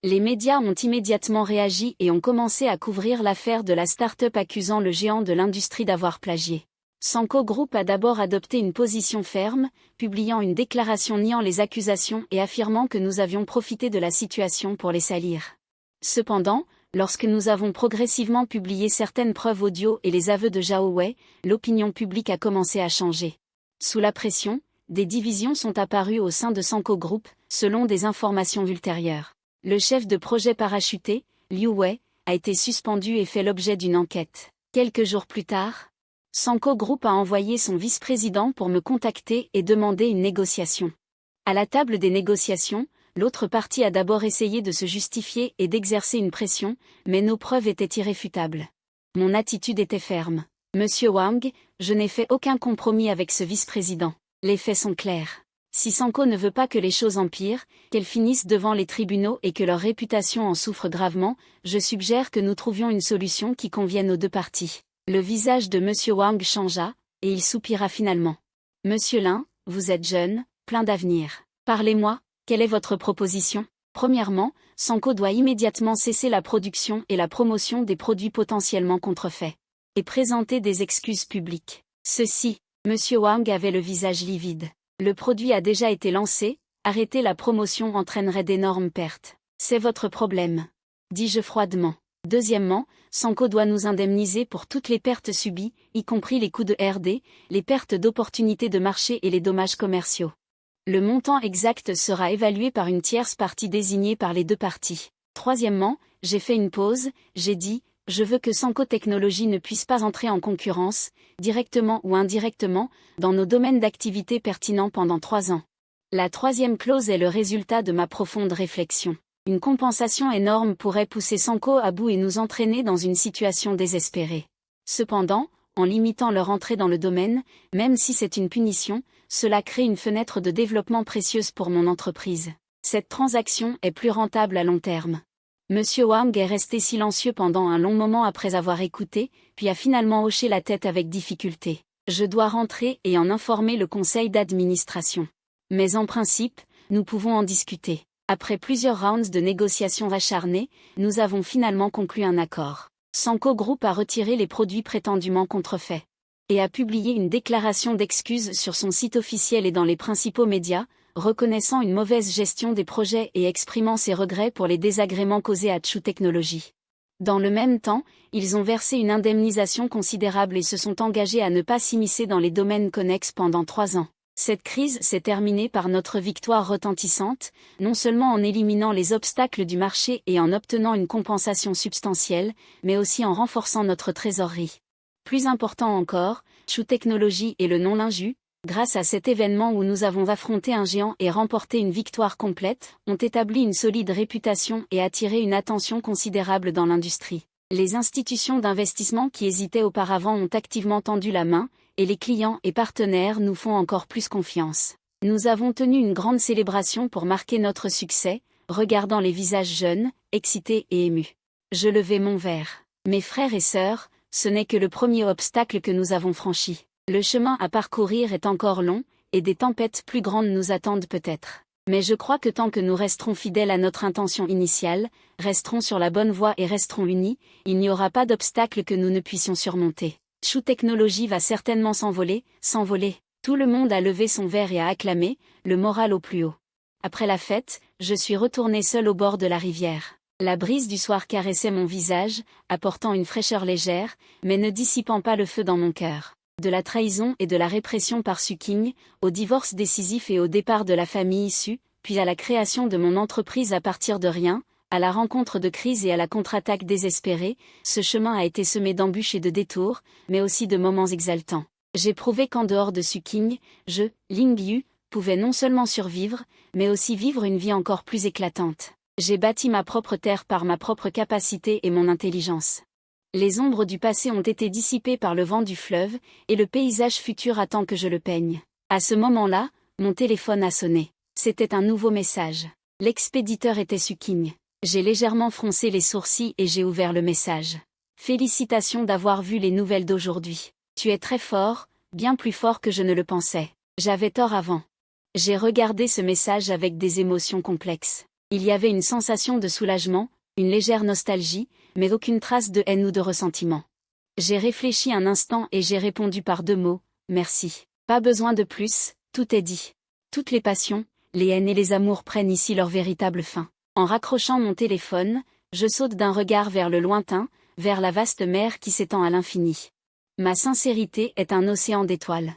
Les médias ont immédiatement réagi et ont commencé à couvrir l'affaire de la start-up accusant le géant de l'industrie d'avoir plagié. Sanko Group a d'abord adopté une position ferme, publiant une déclaration niant les accusations et affirmant que nous avions profité de la situation pour les salir. Cependant, lorsque nous avons progressivement publié certaines preuves audio et les aveux de Zhao Wei, l'opinion publique a commencé à changer. Sous la pression, des divisions sont apparues au sein de Sanko Group, selon des informations ultérieures. Le chef de projet parachuté, Liu Wei, a été suspendu et fait l'objet d'une enquête. Quelques jours plus tard, Sanko Group a envoyé son vice-président pour me contacter et demander une négociation. À la table des négociations, l'autre partie a d'abord essayé de se justifier et d'exercer une pression, mais nos preuves étaient irréfutables. Mon attitude était ferme. Monsieur Wang, je n'ai fait aucun compromis avec ce vice-président. Les faits sont clairs. Si Sanko ne veut pas que les choses empirent, qu'elles finissent devant les tribunaux et que leur réputation en souffre gravement, je suggère que nous trouvions une solution qui convienne aux deux parties. Le visage de Monsieur Wang changea, et il soupira finalement. Monsieur Lin, vous êtes jeune, plein d'avenir. Parlez-moi, quelle est votre proposition? Premièrement, Sanko doit immédiatement cesser la production et la promotion des produits potentiellement contrefaits. Et présenter des excuses publiques. Ceci, Monsieur Wang avait le visage livide. Le produit a déjà été lancé, arrêter la promotion entraînerait d'énormes pertes. C'est votre problème. Dis-je froidement. Deuxièmement, Sanko doit nous indemniser pour toutes les pertes subies, y compris les coûts de R&D, les pertes d'opportunités de marché et les dommages commerciaux. Le montant exact sera évalué par une tierce partie désignée par les deux parties. Troisièmement, j'ai fait une pause, j'ai dit, je veux que Sanko Technologies ne puisse pas entrer en concurrence, directement ou indirectement, dans nos domaines d'activité pertinents pendant 3 ans. La troisième clause est le résultat de ma profonde réflexion. Une compensation énorme pourrait pousser Sanko à bout et nous entraîner dans une situation désespérée. Cependant, en limitant leur entrée dans le domaine, même si c'est une punition, cela crée une fenêtre de développement précieuse pour mon entreprise. Cette transaction est plus rentable à long terme. Monsieur Wang est resté silencieux pendant un long moment après avoir écouté, puis a finalement hoché la tête avec difficulté. Je dois rentrer et en informer le conseil d'administration. Mais en principe, nous pouvons en discuter. Après plusieurs rounds de négociations acharnées, nous avons finalement conclu un accord. Sanko Group a retiré les produits prétendument contrefaits. Et a publié une déclaration d'excuses sur son site officiel et dans les principaux médias, reconnaissant une mauvaise gestion des projets et exprimant ses regrets pour les désagréments causés à Chu Technologies. Dans le même temps, ils ont versé une indemnisation considérable et se sont engagés à ne pas s'immiscer dans les domaines connexes pendant 3 ans. Cette crise s'est terminée par notre victoire retentissante, non seulement en éliminant les obstacles du marché et en obtenant une compensation substantielle, mais aussi en renforçant notre trésorerie. Plus important encore, Chu Technologies et le non-linju, grâce à cet événement où nous avons affronté un géant et remporté une victoire complète, ont établi une solide réputation et attiré une attention considérable dans l'industrie. Les institutions d'investissement qui hésitaient auparavant ont activement tendu la main, et les clients et partenaires nous font encore plus confiance. Nous avons tenu une grande célébration pour marquer notre succès, regardant les visages jeunes, excités et émus. Je levai mon verre. Mes frères et sœurs, ce n'est que le premier obstacle que nous avons franchi. Le chemin à parcourir est encore long, et des tempêtes plus grandes nous attendent peut-être. Mais je crois que tant que nous resterons fidèles à notre intention initiale, resterons sur la bonne voie et resterons unis, il n'y aura pas d'obstacle que nous ne puissions surmonter. Chou Technologies va certainement s'envoler, s'envoler. Tout le monde a levé son verre et a acclamé, le moral au plus haut. Après la fête, je suis retournée seule au bord de la rivière. La brise du soir caressait mon visage, apportant une fraîcheur légère, mais ne dissipant pas le feu dans mon cœur. De la trahison et de la répression par Suking, au divorce décisif et au départ de la famille issue, puis à la création de mon entreprise à partir de rien, à la rencontre de crises et à la contre-attaque désespérée, ce chemin a été semé d'embûches et de détours, mais aussi de moments exaltants. J'ai prouvé qu'en dehors de Suking, je, Ling Yu, pouvais non seulement survivre, mais aussi vivre une vie encore plus éclatante. J'ai bâti ma propre terre par ma propre capacité et mon intelligence. Les ombres du passé ont été dissipées par le vent du fleuve, et le paysage futur attend que je le peigne. À ce moment-là, mon téléphone a sonné. C'était un nouveau message. L'expéditeur était Suking. J'ai légèrement froncé les sourcils et j'ai ouvert le message. Félicitations d'avoir vu les nouvelles d'aujourd'hui. Tu es très fort, bien plus fort que je ne le pensais. J'avais tort avant. J'ai regardé ce message avec des émotions complexes. Il y avait une sensation de soulagement, une légère nostalgie, mais aucune trace de haine ou de ressentiment. J'ai réfléchi un instant et j'ai répondu par 2 mots, merci. Pas besoin de plus, tout est dit. Toutes les passions, les haines et les amours prennent ici leur véritable fin. En raccrochant mon téléphone, je saute d'un regard vers le lointain, vers la vaste mer qui s'étend à l'infini. Ma sincérité est un océan d'étoiles.